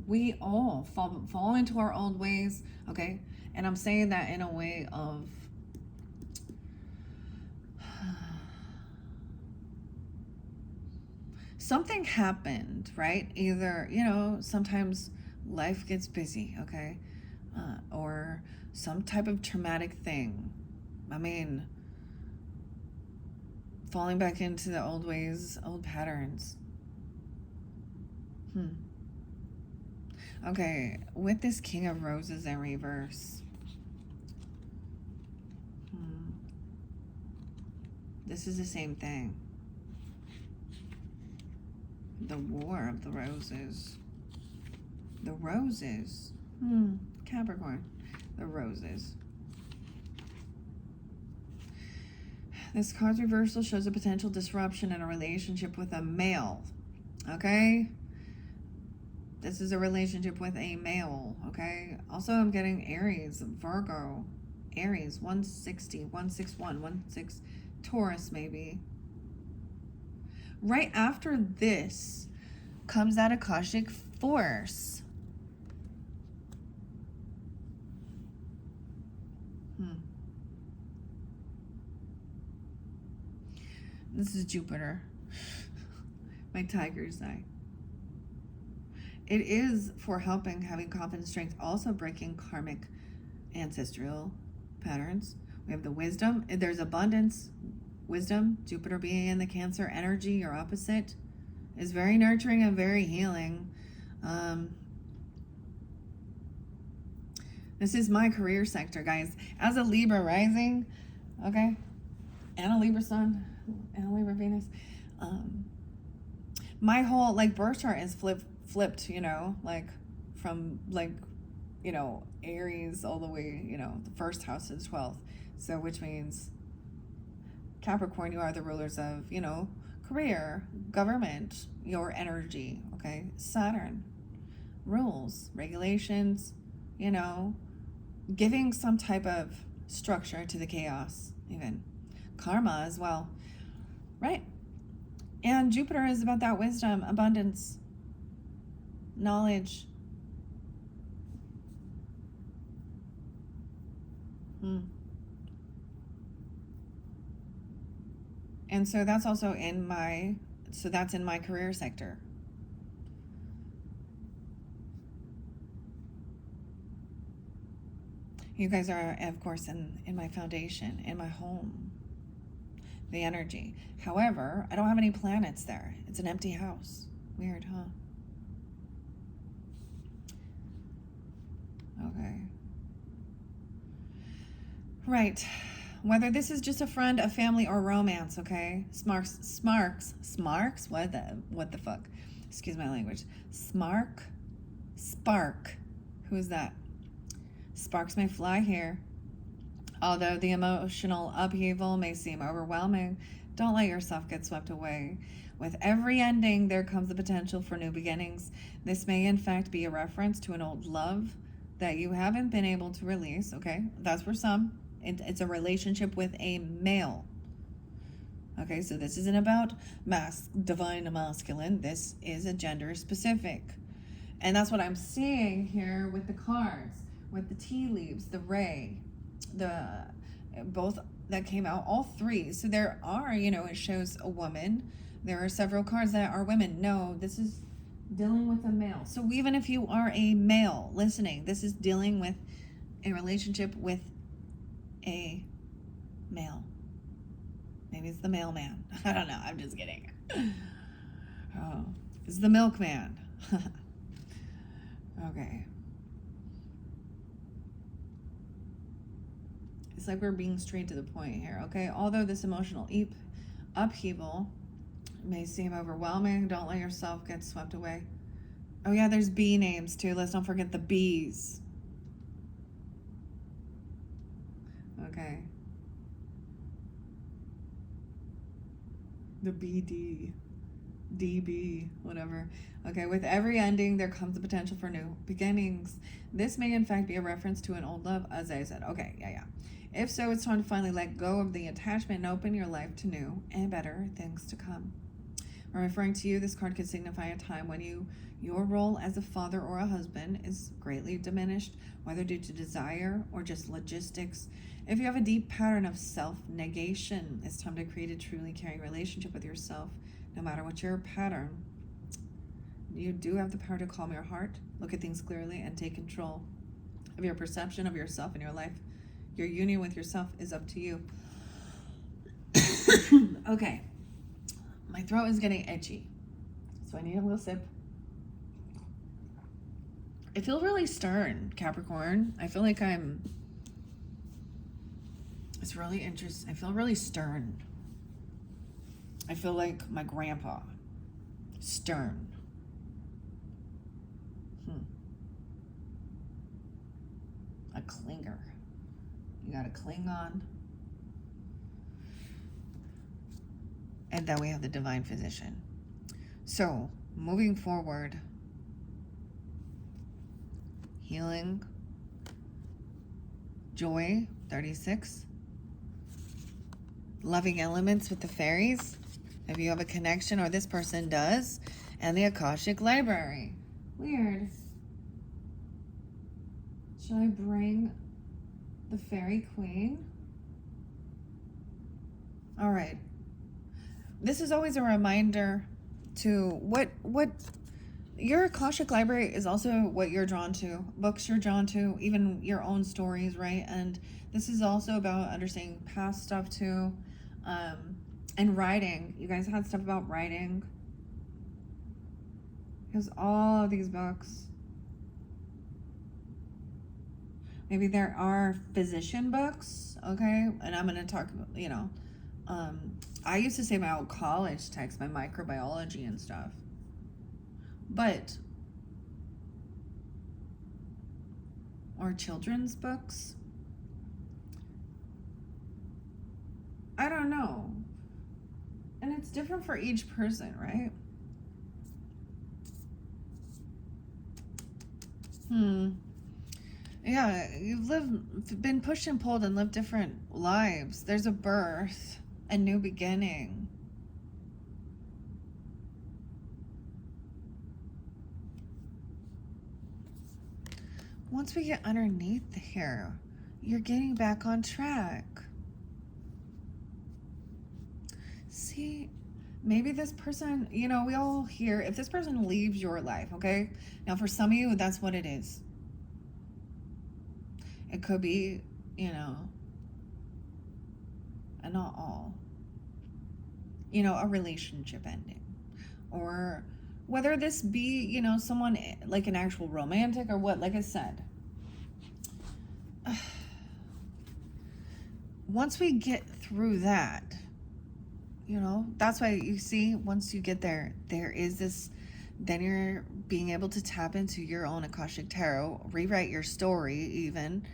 We all fall into our old ways, okay? And I'm saying that in a way of something happened, right? Either, you know, sometimes life gets busy, okay? Or some type of traumatic thing. I mean, falling back into the old ways, old patterns. Okay, with this King of Roses in reverse. This is the same thing. The War of the Roses. The Roses. Capricorn. The Roses. This card's reversal shows a potential disruption in a relationship with a male. Okay? This is a relationship with a male. Okay? Also, I'm getting Aries, Virgo, Aries, 160, 161, 16, Taurus maybe. Right after this comes that Akashic force. This is Jupiter. My tiger's eye. It is for helping, having confidence, strength, also breaking karmic ancestral patterns. We have the wisdom. There's abundance, wisdom. Jupiter being in the Cancer energy, your opposite, is very nurturing and very healing. This is my career sector, guys. As a Libra rising, okay, and a Libra sun, and a Libra Venus, my whole like birth chart is flipped, you know, like from like, you know, Aries all the way, you know, the first house to the 12th. So which means Capricorn, you are the rulers of, you know, career, government, your energy, okay? Saturn, rules, regulations, you know, giving some type of structure to the chaos, even karma as well, right? And Jupiter is about that wisdom, abundance, knowledge. And so that's also in my, that's in my career sector. You guys are, of course, in my foundation, in my home, the energy. However, I don't have any planets there. It's an empty house. Weird, huh? Okay. Right. Whether this is just a friend, a family, or romance, okay? Smarks. What the fuck? Excuse my language. Spark. Who is that? Sparks may fly here. Although the emotional upheaval may seem overwhelming, don't let yourself get swept away. With every ending, there comes the potential for new beginnings. This may, in fact, be a reference to an old love that you haven't been able to release, okay? That's for some. It's a relationship with a male. Okay, so this isn't about divine masculine. This is a gender specific. And that's what I'm seeing here with the cards, with the tea leaves, the ray, both that came out, all three. So there are, you know, it shows a woman. There are several cards that are women. No, this is dealing with a male. So even if you are a male listening, this is dealing with a relationship with a male. Maybe it's the mailman. I don't know. I'm just kidding. Oh, it's the milkman. Okay. It's like we're being straight to the point here, okay? Although this emotional upheaval may seem overwhelming, don't let yourself get swept away. Oh yeah, there's bee names too. Let's not forget the bees. Okay. The BD. DB, whatever. Okay, with every ending, there comes the potential for new beginnings. This may, in fact, be a reference to an old love, as I said. Okay, yeah. If so, it's time to finally let go of the attachment and open your life to new and better things to come. When referring to you, this card could signify a time when your role as a father or a husband is greatly diminished, whether due to desire or just logistics. If you have a deep pattern of self-negation, it's time to create a truly caring relationship with yourself. No matter what your pattern, you do have the power to calm your heart, look at things clearly, and take control of your perception of yourself and your life. Your union with yourself is up to you. Okay. My throat is getting itchy, so I need a little sip. I feel really stern, Capricorn. I feel like it's really interesting. I feel really stern. I feel like my grandpa. Stern. A clinger. You gotta cling on. And then we have the divine physician. So, moving forward, healing, joy, 36, loving elements with the fairies, if you have a connection or this person does, and the Akashic library. Weird. Should I bring the fairy queen? All right. This is always a reminder to what your Akashic library is, also what you're drawn to, books you're drawn to, even your own stories, right? And this is also about understanding past stuff too, and writing. You guys had stuff about writing. Because all of these books, maybe there are physician books, okay? And I'm going to talk about, I used to say my old college text, my microbiology and stuff. But, or children's books. I don't know. And it's different for each person, right? Yeah, you've been pushed and pulled and lived different lives. There's a birth, a new beginning. Once we get underneath here, you're getting back on track. See, maybe this person, we all hear, if this person leaves your life, okay? Now, for some of you, that's what it is. It could be, and not all, a relationship ending. Or whether this be, someone like an actual romantic or what, like I said. Once we get through that, that's why you see, once you get there, there is this, then you're being able to tap into your own Akashic Tarot, rewrite your story even.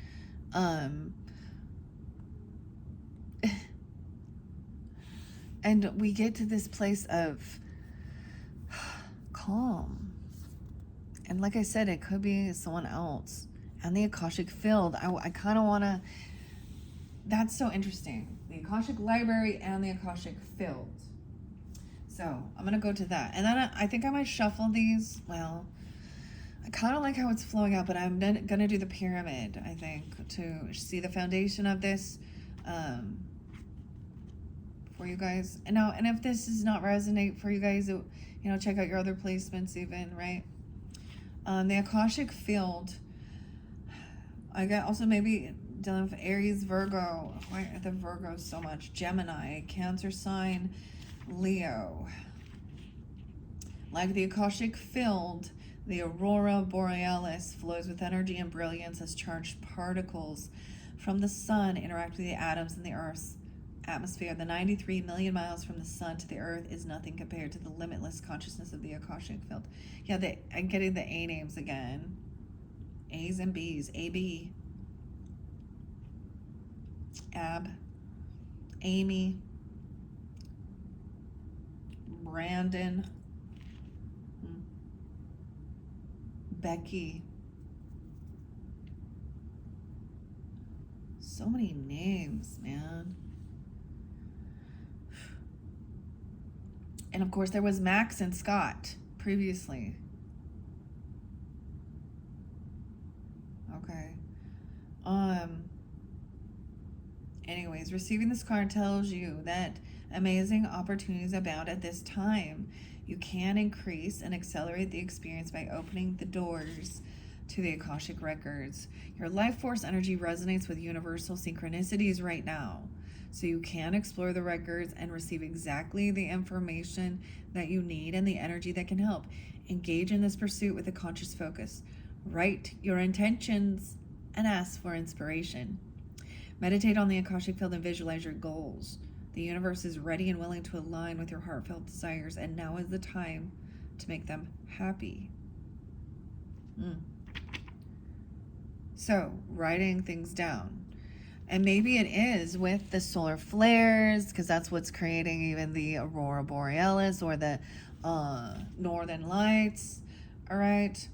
And we get to this place of calm. And like I said, it could be someone else. And the Akashic field, I kind of want to, that's so interesting. The Akashic library and the Akashic field. So I'm going to go to that. And then I think I might shuffle these. Well, I kind of like how it's flowing out, but I'm going to do the pyramid, I think, to see the foundation of this for you guys. And if this does not resonate for you guys, check out your other placements even, right? The Akashic field, I got also maybe dealing with Aries, Virgo. Why are the Virgos so much? Gemini, Cancer sign, Leo. Like the Akashic field, the aurora borealis flows with energy and brilliance as charged particles from the sun interact with the atoms in the Earth's atmosphere. The 93 million miles from the sun to the Earth is nothing compared to the limitless consciousness of the Akashic field. Yeah, I'm getting the A names again. A's and B's. AB. Ab. Amy. Brandon, Becky. So many names, man. And of course there was Max and Scott previously. Okay. Anyways, receiving this card tells you that amazing opportunities abound at this time. You can increase and accelerate the experience by opening the doors to the Akashic records. Your life force energy resonates with universal synchronicities right now. So you can explore the records and receive exactly the information that you need and the energy that can help. Engage in this pursuit with a conscious focus. Write your intentions and ask for inspiration. Meditate on the Akashic field and visualize your goals. The universe is ready and willing to align with your heartfelt desires, and now is the time to make them happy. So, writing things down. And maybe it is with the solar flares, because that's what's creating even the aurora borealis or the northern lights. All right.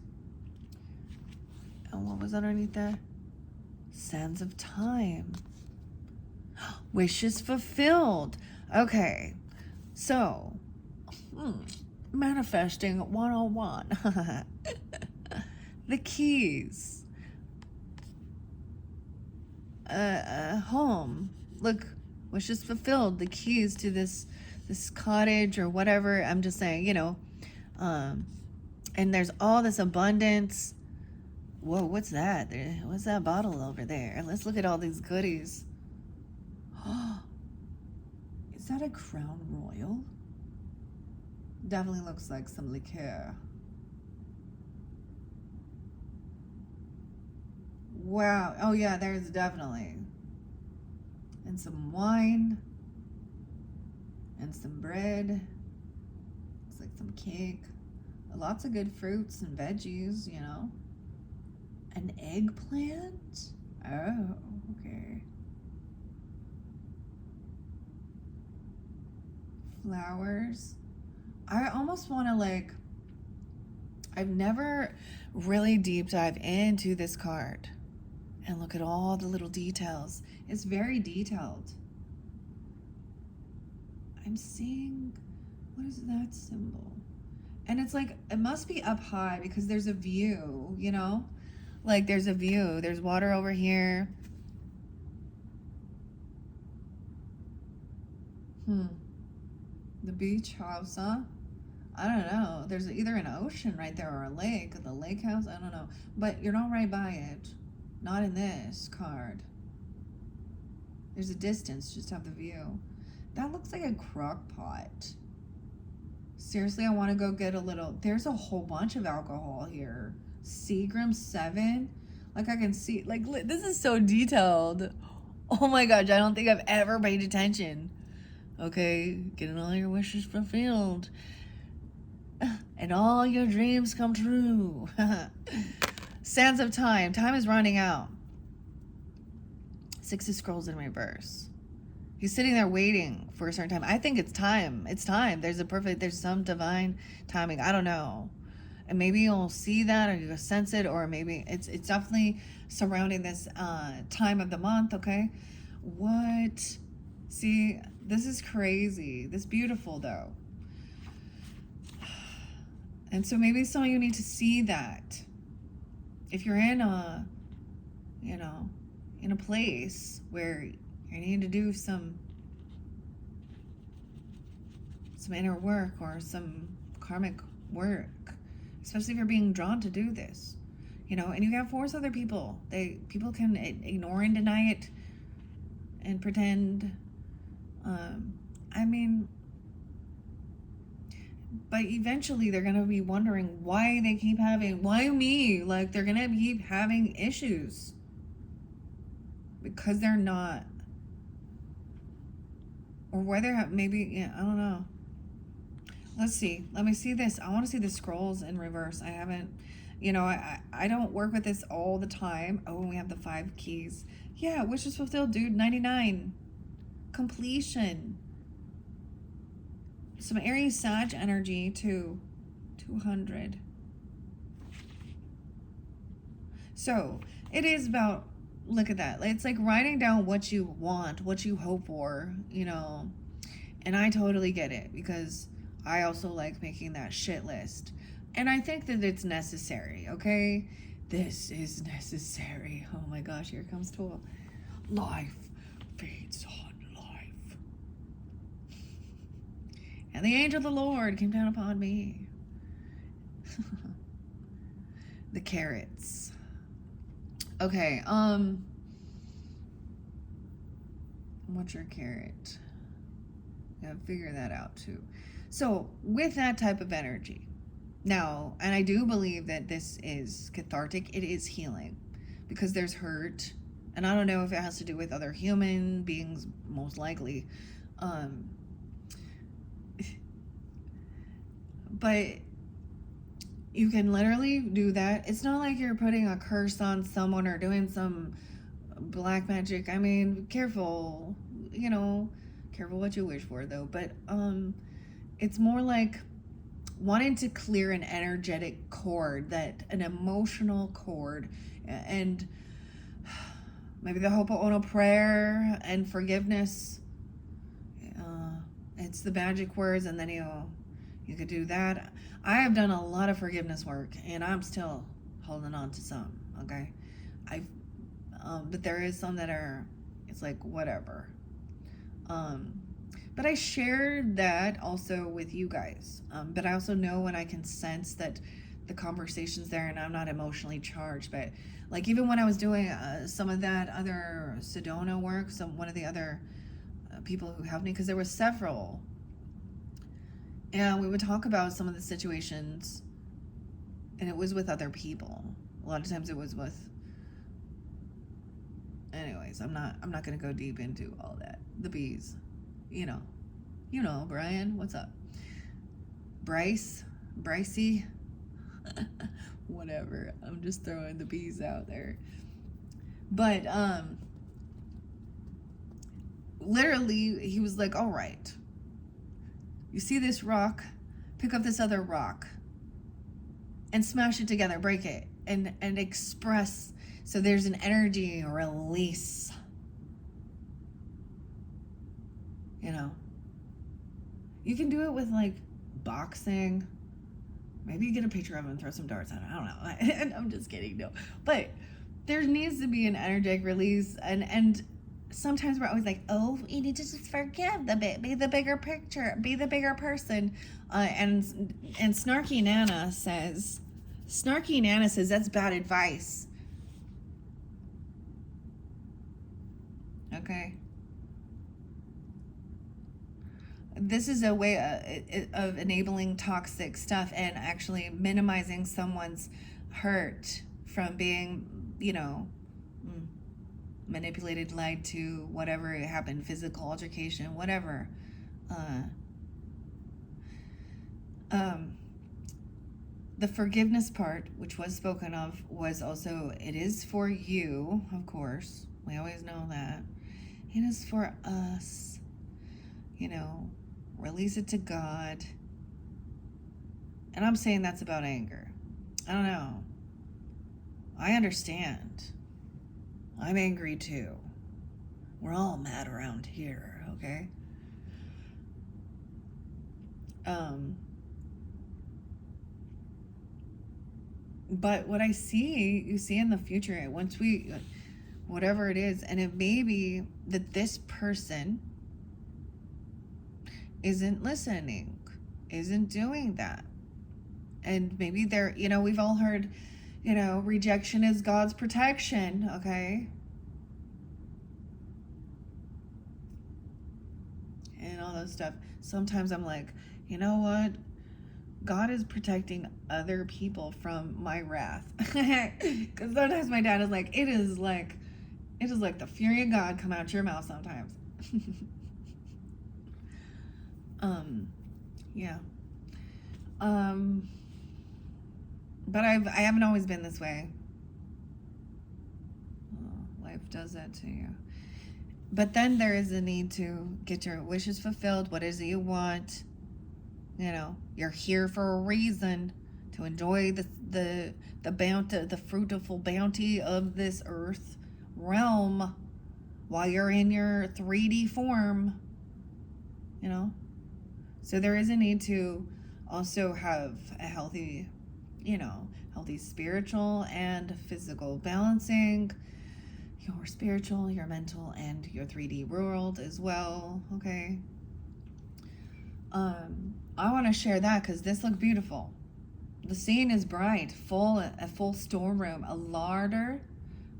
And what was underneath there? Sands of time. Wishes fulfilled. Okay. So, manifesting 101. The keys. Home. Look, wishes fulfilled. The keys to this cottage or whatever. I'm just saying, and there's all this abundance. Whoa, what's that? What's that bottle over there? Let's look at all these goodies. Is that a Crown Royal? Definitely looks like some liqueur. Wow. Oh yeah, there's definitely. And some wine. And some bread. Looks like some cake. Lots of good fruits and veggies, An eggplant? Oh, okay. Flowers. I almost want to I've never really deep dive into this card and look at all the little details. It's very detailed. I'm seeing, what is that symbol? And it's it must be up high because there's a view, there's a view. There's water over here. The beach house, huh? I don't know. There's either an ocean right there or a lake. The lake house, I don't know. But you're not right by it. Not in this card. There's a distance, just have the view. That looks like a crock pot. Seriously, I want to go get a little. There's a whole bunch of alcohol here. Seagram 7. I can see. This is so detailed. Oh my gosh, I don't think I've ever paid attention. Okay, getting all your wishes fulfilled. And all your dreams come true. Sands of time. Time is running out. 6 of Scrolls in reverse. He's sitting there waiting for a certain time. I think it's time. It's time. There's some divine timing. I don't know. And maybe you'll see that or you'll sense it, or maybe it's definitely surrounding this time of the month, okay? What? See, this is crazy. This is beautiful, though. And so maybe some of you need to see that. If you're in a place where you need to do some inner work or some karmic work, especially if you're being drawn to do this, and you can force other people. People can ignore and deny it and pretend. But eventually they're going to be wondering why me? They're going to keep having issues because they're not, or whether maybe, I don't know. Let's see. Let me see this. I want to see the scrolls in reverse. I haven't, I don't work with this all the time. Oh, and we have the 5 keys. Yeah, wishes fulfilled, dude. 99. Completion. Some Aries Sag energy too. 200. So it is about, look at that. It's like writing down what you want, what you hope for, you know. And I totally get it, because I also like making that shit list. And I think that it's necessary, okay? This is necessary. Oh my gosh, here comes Tool. Life feeds on life. And the angel of the Lord came down upon me. The carrots. Okay, what's your carrot? Gotta figure that out too. So with that type of energy, now, and I do believe that this is cathartic, it is healing, because there's hurt, and I don't know if it has to do with other human beings, most likely, but you can literally do that. It's not like you're putting a curse on someone or doing some black magic. I mean, careful, you know, careful what you wish for though. But it's more like wanting to clear an energetic cord, that an emotional cord, and maybe the Ho'oponopono prayer and forgiveness. It's the magic words, and then you could do that. I have done a lot of forgiveness work, and I'm still holding on to some. Okay, but there is some that are, it's like whatever. But I shared that also with you guys. But I also know when I can sense that the conversation's there and I'm not emotionally charged. But like even when I was doing some of that other Sedona work, one of the other people who helped me, because there were several, and we would talk about some of the situations, and it was with other people. A lot of times it was with, anyways, I'm not going to go deep into all that. The bees, you know, Brian, what's up? Brycey, whatever. I'm just throwing the bees out there. But literally he was like, all right, you see this rock, pick up this other rock and smash it together, break it, and express. So there's an energy release, you know. You can do it with like boxing. Maybe you get a picture of him and throw some darts at him. I don't know. I'm just kidding. No, but there needs to be an energetic release, and sometimes we're always like, oh, you need to just forgive be the bigger picture, be the bigger person. And Snarky Nana says that's bad advice. Okay. This is a way of enabling toxic stuff and actually minimizing someone's hurt from being, you know, manipulated, lied to, whatever it happened, physical altercation, whatever. The forgiveness part, which was spoken of, was also, it is for you, of course. We always know that. It is for us, you know. Release it to God. And I'm saying that's about anger. I don't know. I understand. I'm angry too. We're all mad around here, okay? But what I see, you see in the future, once we, whatever it is, and it may be that this person isn't listening, isn't doing that. And maybe they're, you know, we've all heard, you know, rejection is God's protection, okay? And all that stuff. Sometimes I'm like, you know what? God is protecting other people from my wrath. Because sometimes my dad is like, it is like the fury of God come out your mouth sometimes. Yeah. But I haven't always been this way. Oh, life does that to you. But then there is a need to get your wishes fulfilled. What is it you want? You know, you're here for a reason, to enjoy the bounty, the fruitful bounty of this earth realm while you're in your 3D form, you know. So there is a need to also have a healthy, you know, healthy spiritual and physical balancing your spiritual, your mental, and your 3D world as well, okay? I want to share that because this looked beautiful. The scene is bright, a full storeroom, a larder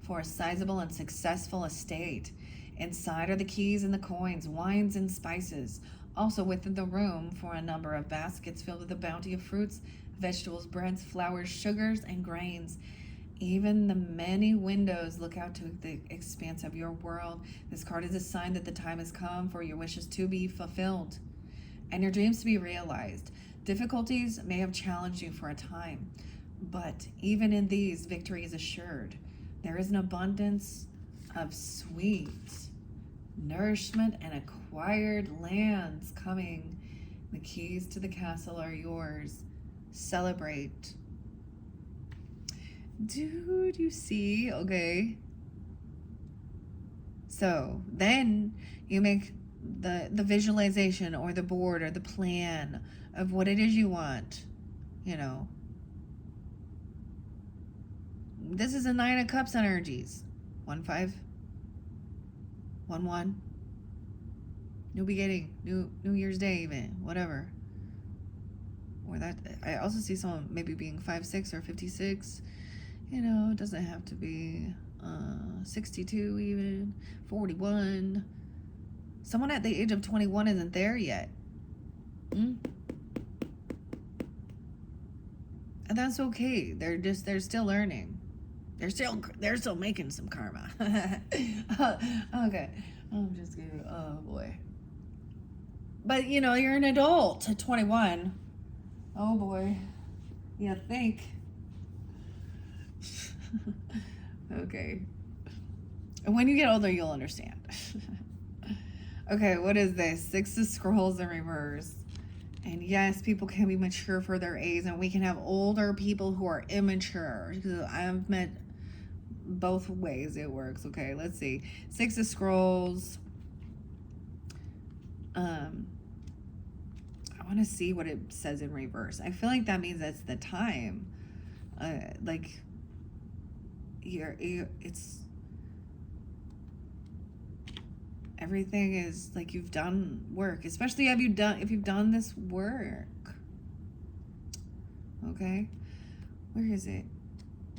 for a sizable and successful estate. Inside are the keys and the coins, wines and spices. Also within the room for a number of baskets filled with a bounty of fruits, vegetables, breads, flours, sugars, and grains. Even the many windows look out to the expanse of your world. This card is a sign that the time has come for your wishes to be fulfilled and your dreams to be realized. Difficulties may have challenged you for a time, but even in these, victory is assured. There is an abundance of sweet nourishment and acquired lands coming. The keys to the castle are yours. Celebrate. Dude, you see? Okay. So then you make the visualization or the board or the plan of what it is you want, you know. This is a 9 of Cups energies. 1-5. 1-1. New beginning. New Year's Day even. Whatever. Or that, I also see someone maybe being 5-6 or 56. You know, it doesn't have to be 62 even. 41. Someone at the age of 21 isn't there yet. And that's okay. They're still learning. They're still making some karma. Okay. I'm just kidding. Oh boy. But you know, you're an adult at 21. Oh boy. You think. Okay. When you get older, you'll understand. Okay, what is this? 6 of Scrolls in reverse. And yes, people can be mature for their age, and we can have older people who are immature. Because I've met both ways it works. Okay, let's see. 6 of Scrolls. I want to see what it says in reverse. I feel like that means that's the time. Like, it's... Everything is like you've done work, especially if you've done this work. Okay, where is it?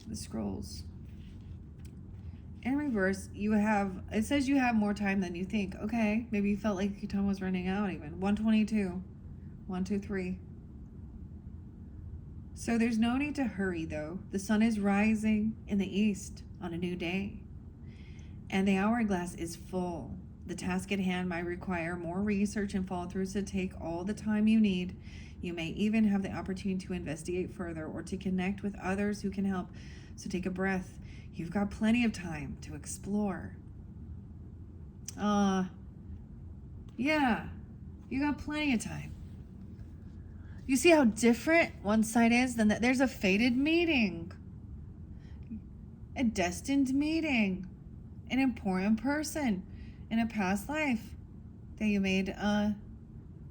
The scrolls. In reverse, it says you have more time than you think. Okay, maybe you felt like your time was running out even. 122. 1, 2, 3. So there's no need to hurry though. The sun is rising in the east on a new day, and the hourglass is full. The task at hand might require more research and follow-through, so take all the time you need. You may even have the opportunity to investigate further or to connect with others who can help. So take a breath. You've got plenty of time to explore. Yeah, you got plenty of time. You see how different one side is than that? There's a fated meeting, a destined meeting, an important person in a past life that you made,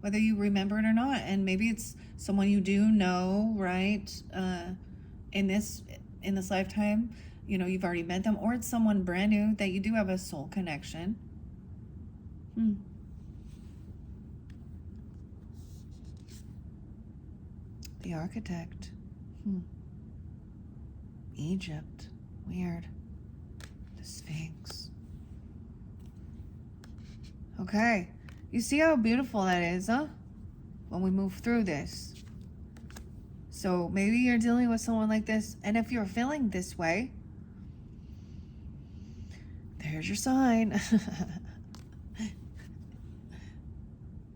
whether you remember it or not. And maybe it's someone you do know, right? In this lifetime, you know, you've already met them, or it's someone brand new that you do have a soul connection. The Architect. Egypt. Weird. The Sphinx. Okay, you see how beautiful that is, huh? When we move through this. So maybe you're dealing with someone like this, and if you're feeling this way, there's your sign.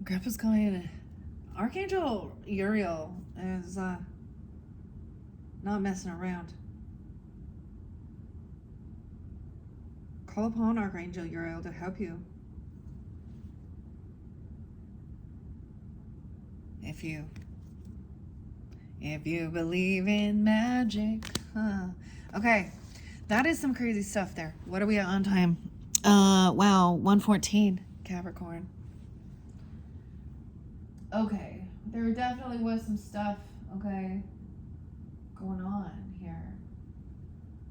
Grandpa's coming. Archangel Uriel is not messing around. Call upon Archangel Uriel If you believe in magic. Okay, that is some crazy stuff there. What are we at on time? Wow, 1:14, Capricorn. Okay, there definitely was some stuff, okay, going on here.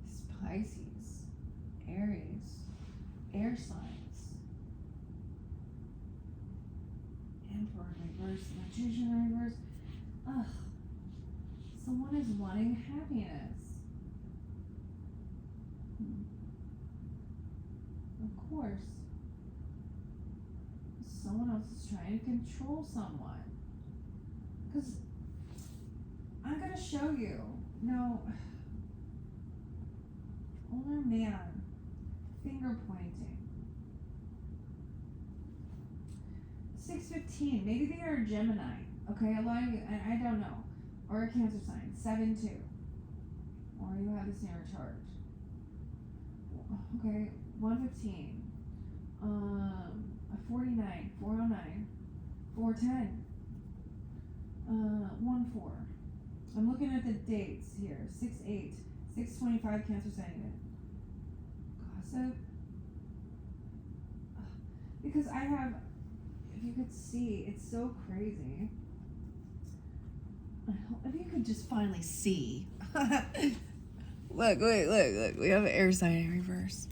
It's Pisces, Aries, air signs, Emperor in reverse, Magician in reverse. Ugh. Someone is wanting happiness. Of course. Someone else is trying to control someone. Because I'm going to show you. No. Older man. Finger pointing. 6:15. Maybe they are a Gemini. Okay, a lot of you, I don't know. Or a Cancer sign, 7-2. Or you have this near chart. Okay, 1:15. 49, 409, 410, 1-4. I'm looking at the dates here. 6-8, 6:25 Cancer sign unit. Gossip. Because I have, if you could see, it's so crazy. If you could just finally see. Look. We have an air sign in reverse.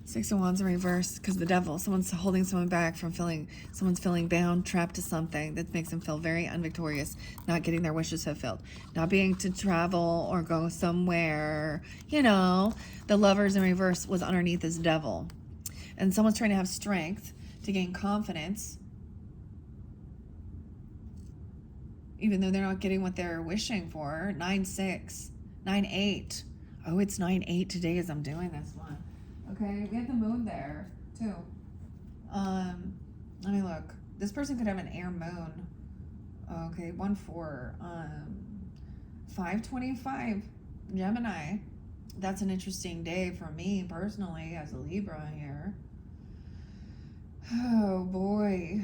Six of Wands in reverse because the devil. Someone's holding someone back from someone's feeling bound, trapped to something that makes them feel very unvictorious, not getting their wishes fulfilled, not being to travel or go somewhere. You know, the Lovers in reverse was underneath this devil. And someone's trying to have strength to gain confidence, even though they're not getting what they're wishing for. 9-6, 9-8. Oh, it's 9-8 today as I'm doing this one. Okay, we have the moon there, too. Let me look. This person could have an air moon. Okay, 1-4. 5:25, Gemini. That's an interesting day for me, personally, as a Libra here. Oh, boy.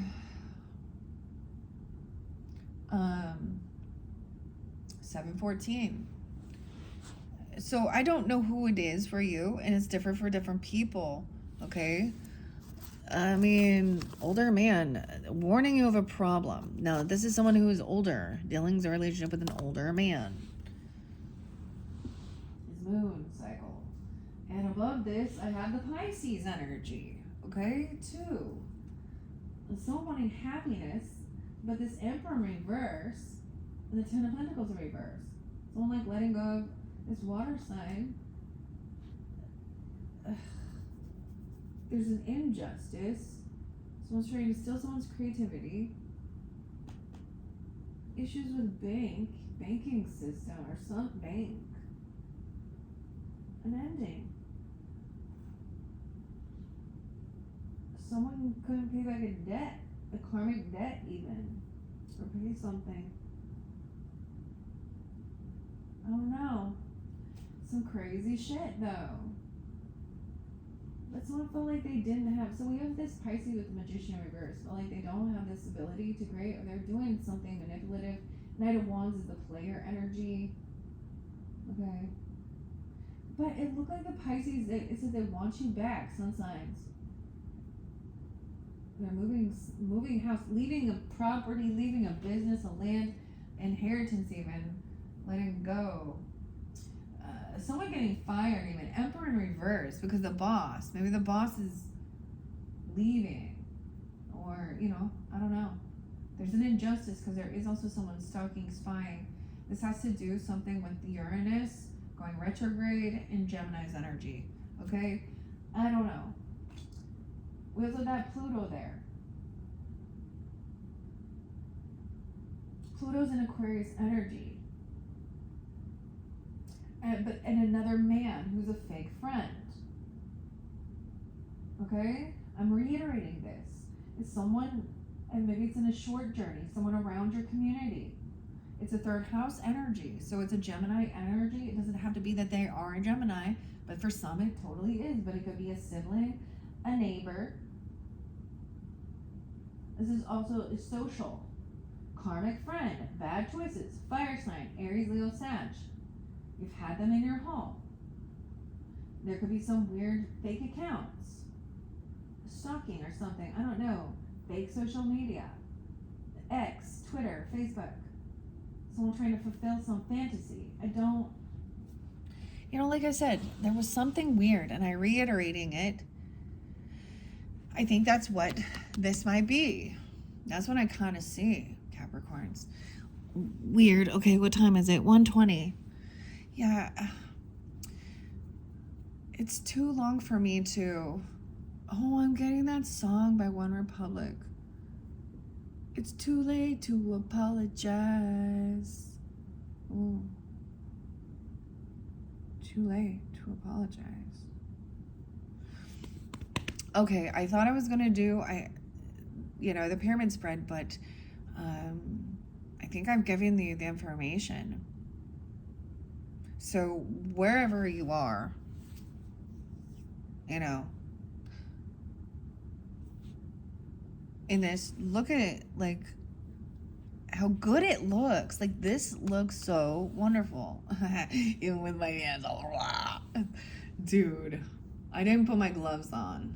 7:14. So I don't know who it is for you, and it's different for different people, okay? I mean, older man, warning you of a problem. Now, this is someone who is older, dealing with a relationship with an older man. His moon cycle. And above this, I have the Pisces energy, okay, too. Someone wanting happiness, but this Emperor in reverse, and the Ten of Pentacles in reverse. Someone like letting go of this water sign. There's an injustice. Someone's trying to steal someone's creativity. Issues with banking system, or some bank. An ending. Someone couldn't pay back a debt, a karmic debt even, or pay something. I don't know. Some crazy shit though. But someone felt like they didn't have, so we have this Pisces with Magician in reverse, felt like they don't have this ability to create, or they're doing something manipulative. Knight of Wands is the player energy. Okay. But it looked like the Pisces, it said they want you back, sun signs. They're moving house, leaving a property, leaving a business, a land, inheritance even, letting go. Someone getting fired even. Emperor in reverse because the boss. Maybe the boss is leaving. Or, you know, I don't know. There's an injustice because there is also someone stalking, spying. This has to do something with Uranus going retrograde in Gemini's energy. Okay? I don't know. We also got Pluto there. Pluto's in Aquarius energy. And another man who's a fake friend. Okay? I'm reiterating this. It's someone, and maybe it's in a short journey, someone around your community. It's a third house energy. So it's a Gemini energy. It doesn't have to be that they are a Gemini, but for some it totally is. But it could be a sibling, a neighbor. This is also social. karmic friend, bad choices, fire sign, Aries, Leo, Sag. You've had them in your home. There could be some weird fake accounts, stalking or something, I don't know, fake social media, X, Twitter, Facebook, someone trying to fulfill some fantasy. Like I said, there was something weird, and I'm reiterating it. I think that's what this might be. That's what I kind of see, Capricorns. Weird. Okay, what time is it? 1:20. Yeah. It's too long for me to... Oh, I'm getting that song by One Republic. It's too late to apologize. Ooh. Too late to apologize. Okay, I thought I was going to do the pyramid spread, but I think I'm giving you the information. So wherever you are, in this, look at it, like how good it looks. Like, this looks so wonderful. Even with my hands all raw. Dude, I didn't put my gloves on.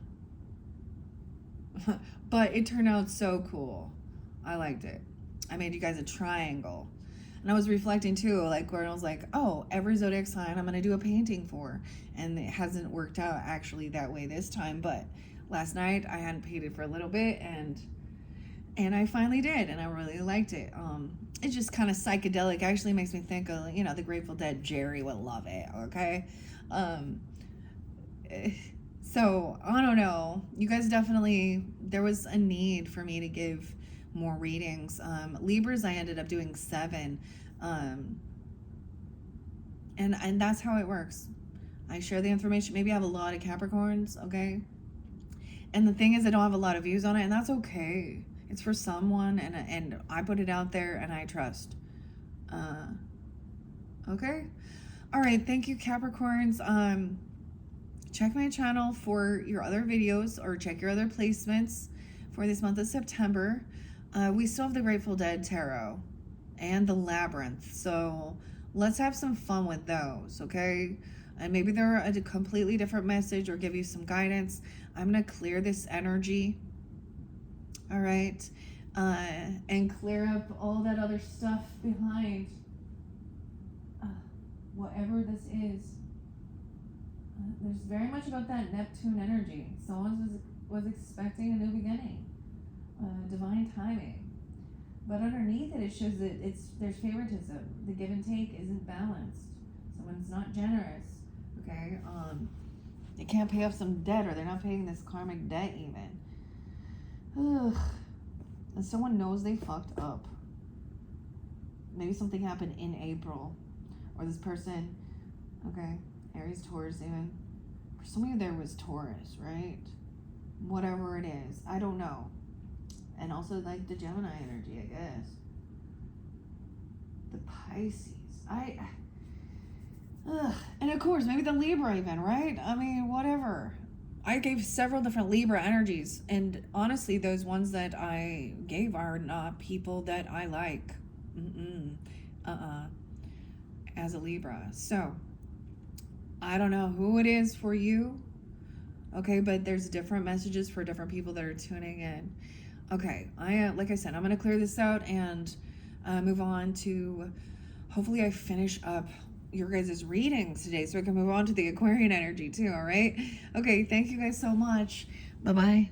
But it turned out so cool. I liked it. I made you guys a triangle. And I was reflecting too, like, where I was like, oh, every zodiac sign I'm going to do a painting for. And it hasn't worked out actually that way this time. But last night I hadn't painted for a little bit, and I finally did, and I really liked it. It's just kind of psychedelic. Actually makes me think of, the Grateful Dead. Jerry would love it, okay? So, I don't know. You guys definitely, there was a need for me to give more readings. Libras, I ended up doing 7. And that's how it works. I share the information. Maybe I have a lot of Capricorns, okay? And the thing is, I don't have a lot of views on it, and that's okay. It's for someone, and I put it out there, and I trust. Okay? All right, thank you, Capricorns. Check my channel for your other videos, or check your other placements for this month of September. We still have the Grateful Dead Tarot and the Labyrinth, so let's have some fun with those, okay? And maybe they're a completely different message or give you some guidance. I'm going to clear this energy, all right? And clear up all that other stuff behind whatever this is. There's very much about that Neptune energy. Someone was expecting a new beginning, divine timing. But underneath it, it shows that there's favoritism. The give and take isn't balanced. Someone's not generous. Okay, they can't pay off some debt, or they're not paying this karmic debt even. Ugh. And someone knows they fucked up. Maybe something happened in April, or this person, okay, Aries, Taurus even. For some of you there was Taurus, right? Whatever it is, I don't know. And also like the Gemini energy, I guess. The Pisces, and of course, maybe the Libra even, right? I mean, whatever. I gave several different Libra energies, and honestly, those ones that I gave are not people that I like. As a Libra. So, I don't know who it is for you, okay, but there's different messages for different people that are tuning in. Okay, like I said, I'm going to clear this out and move on to, hopefully I finish up your guys' readings today so I can move on to the Aquarian energy too, all right? Okay, thank you guys so much. Bye-bye.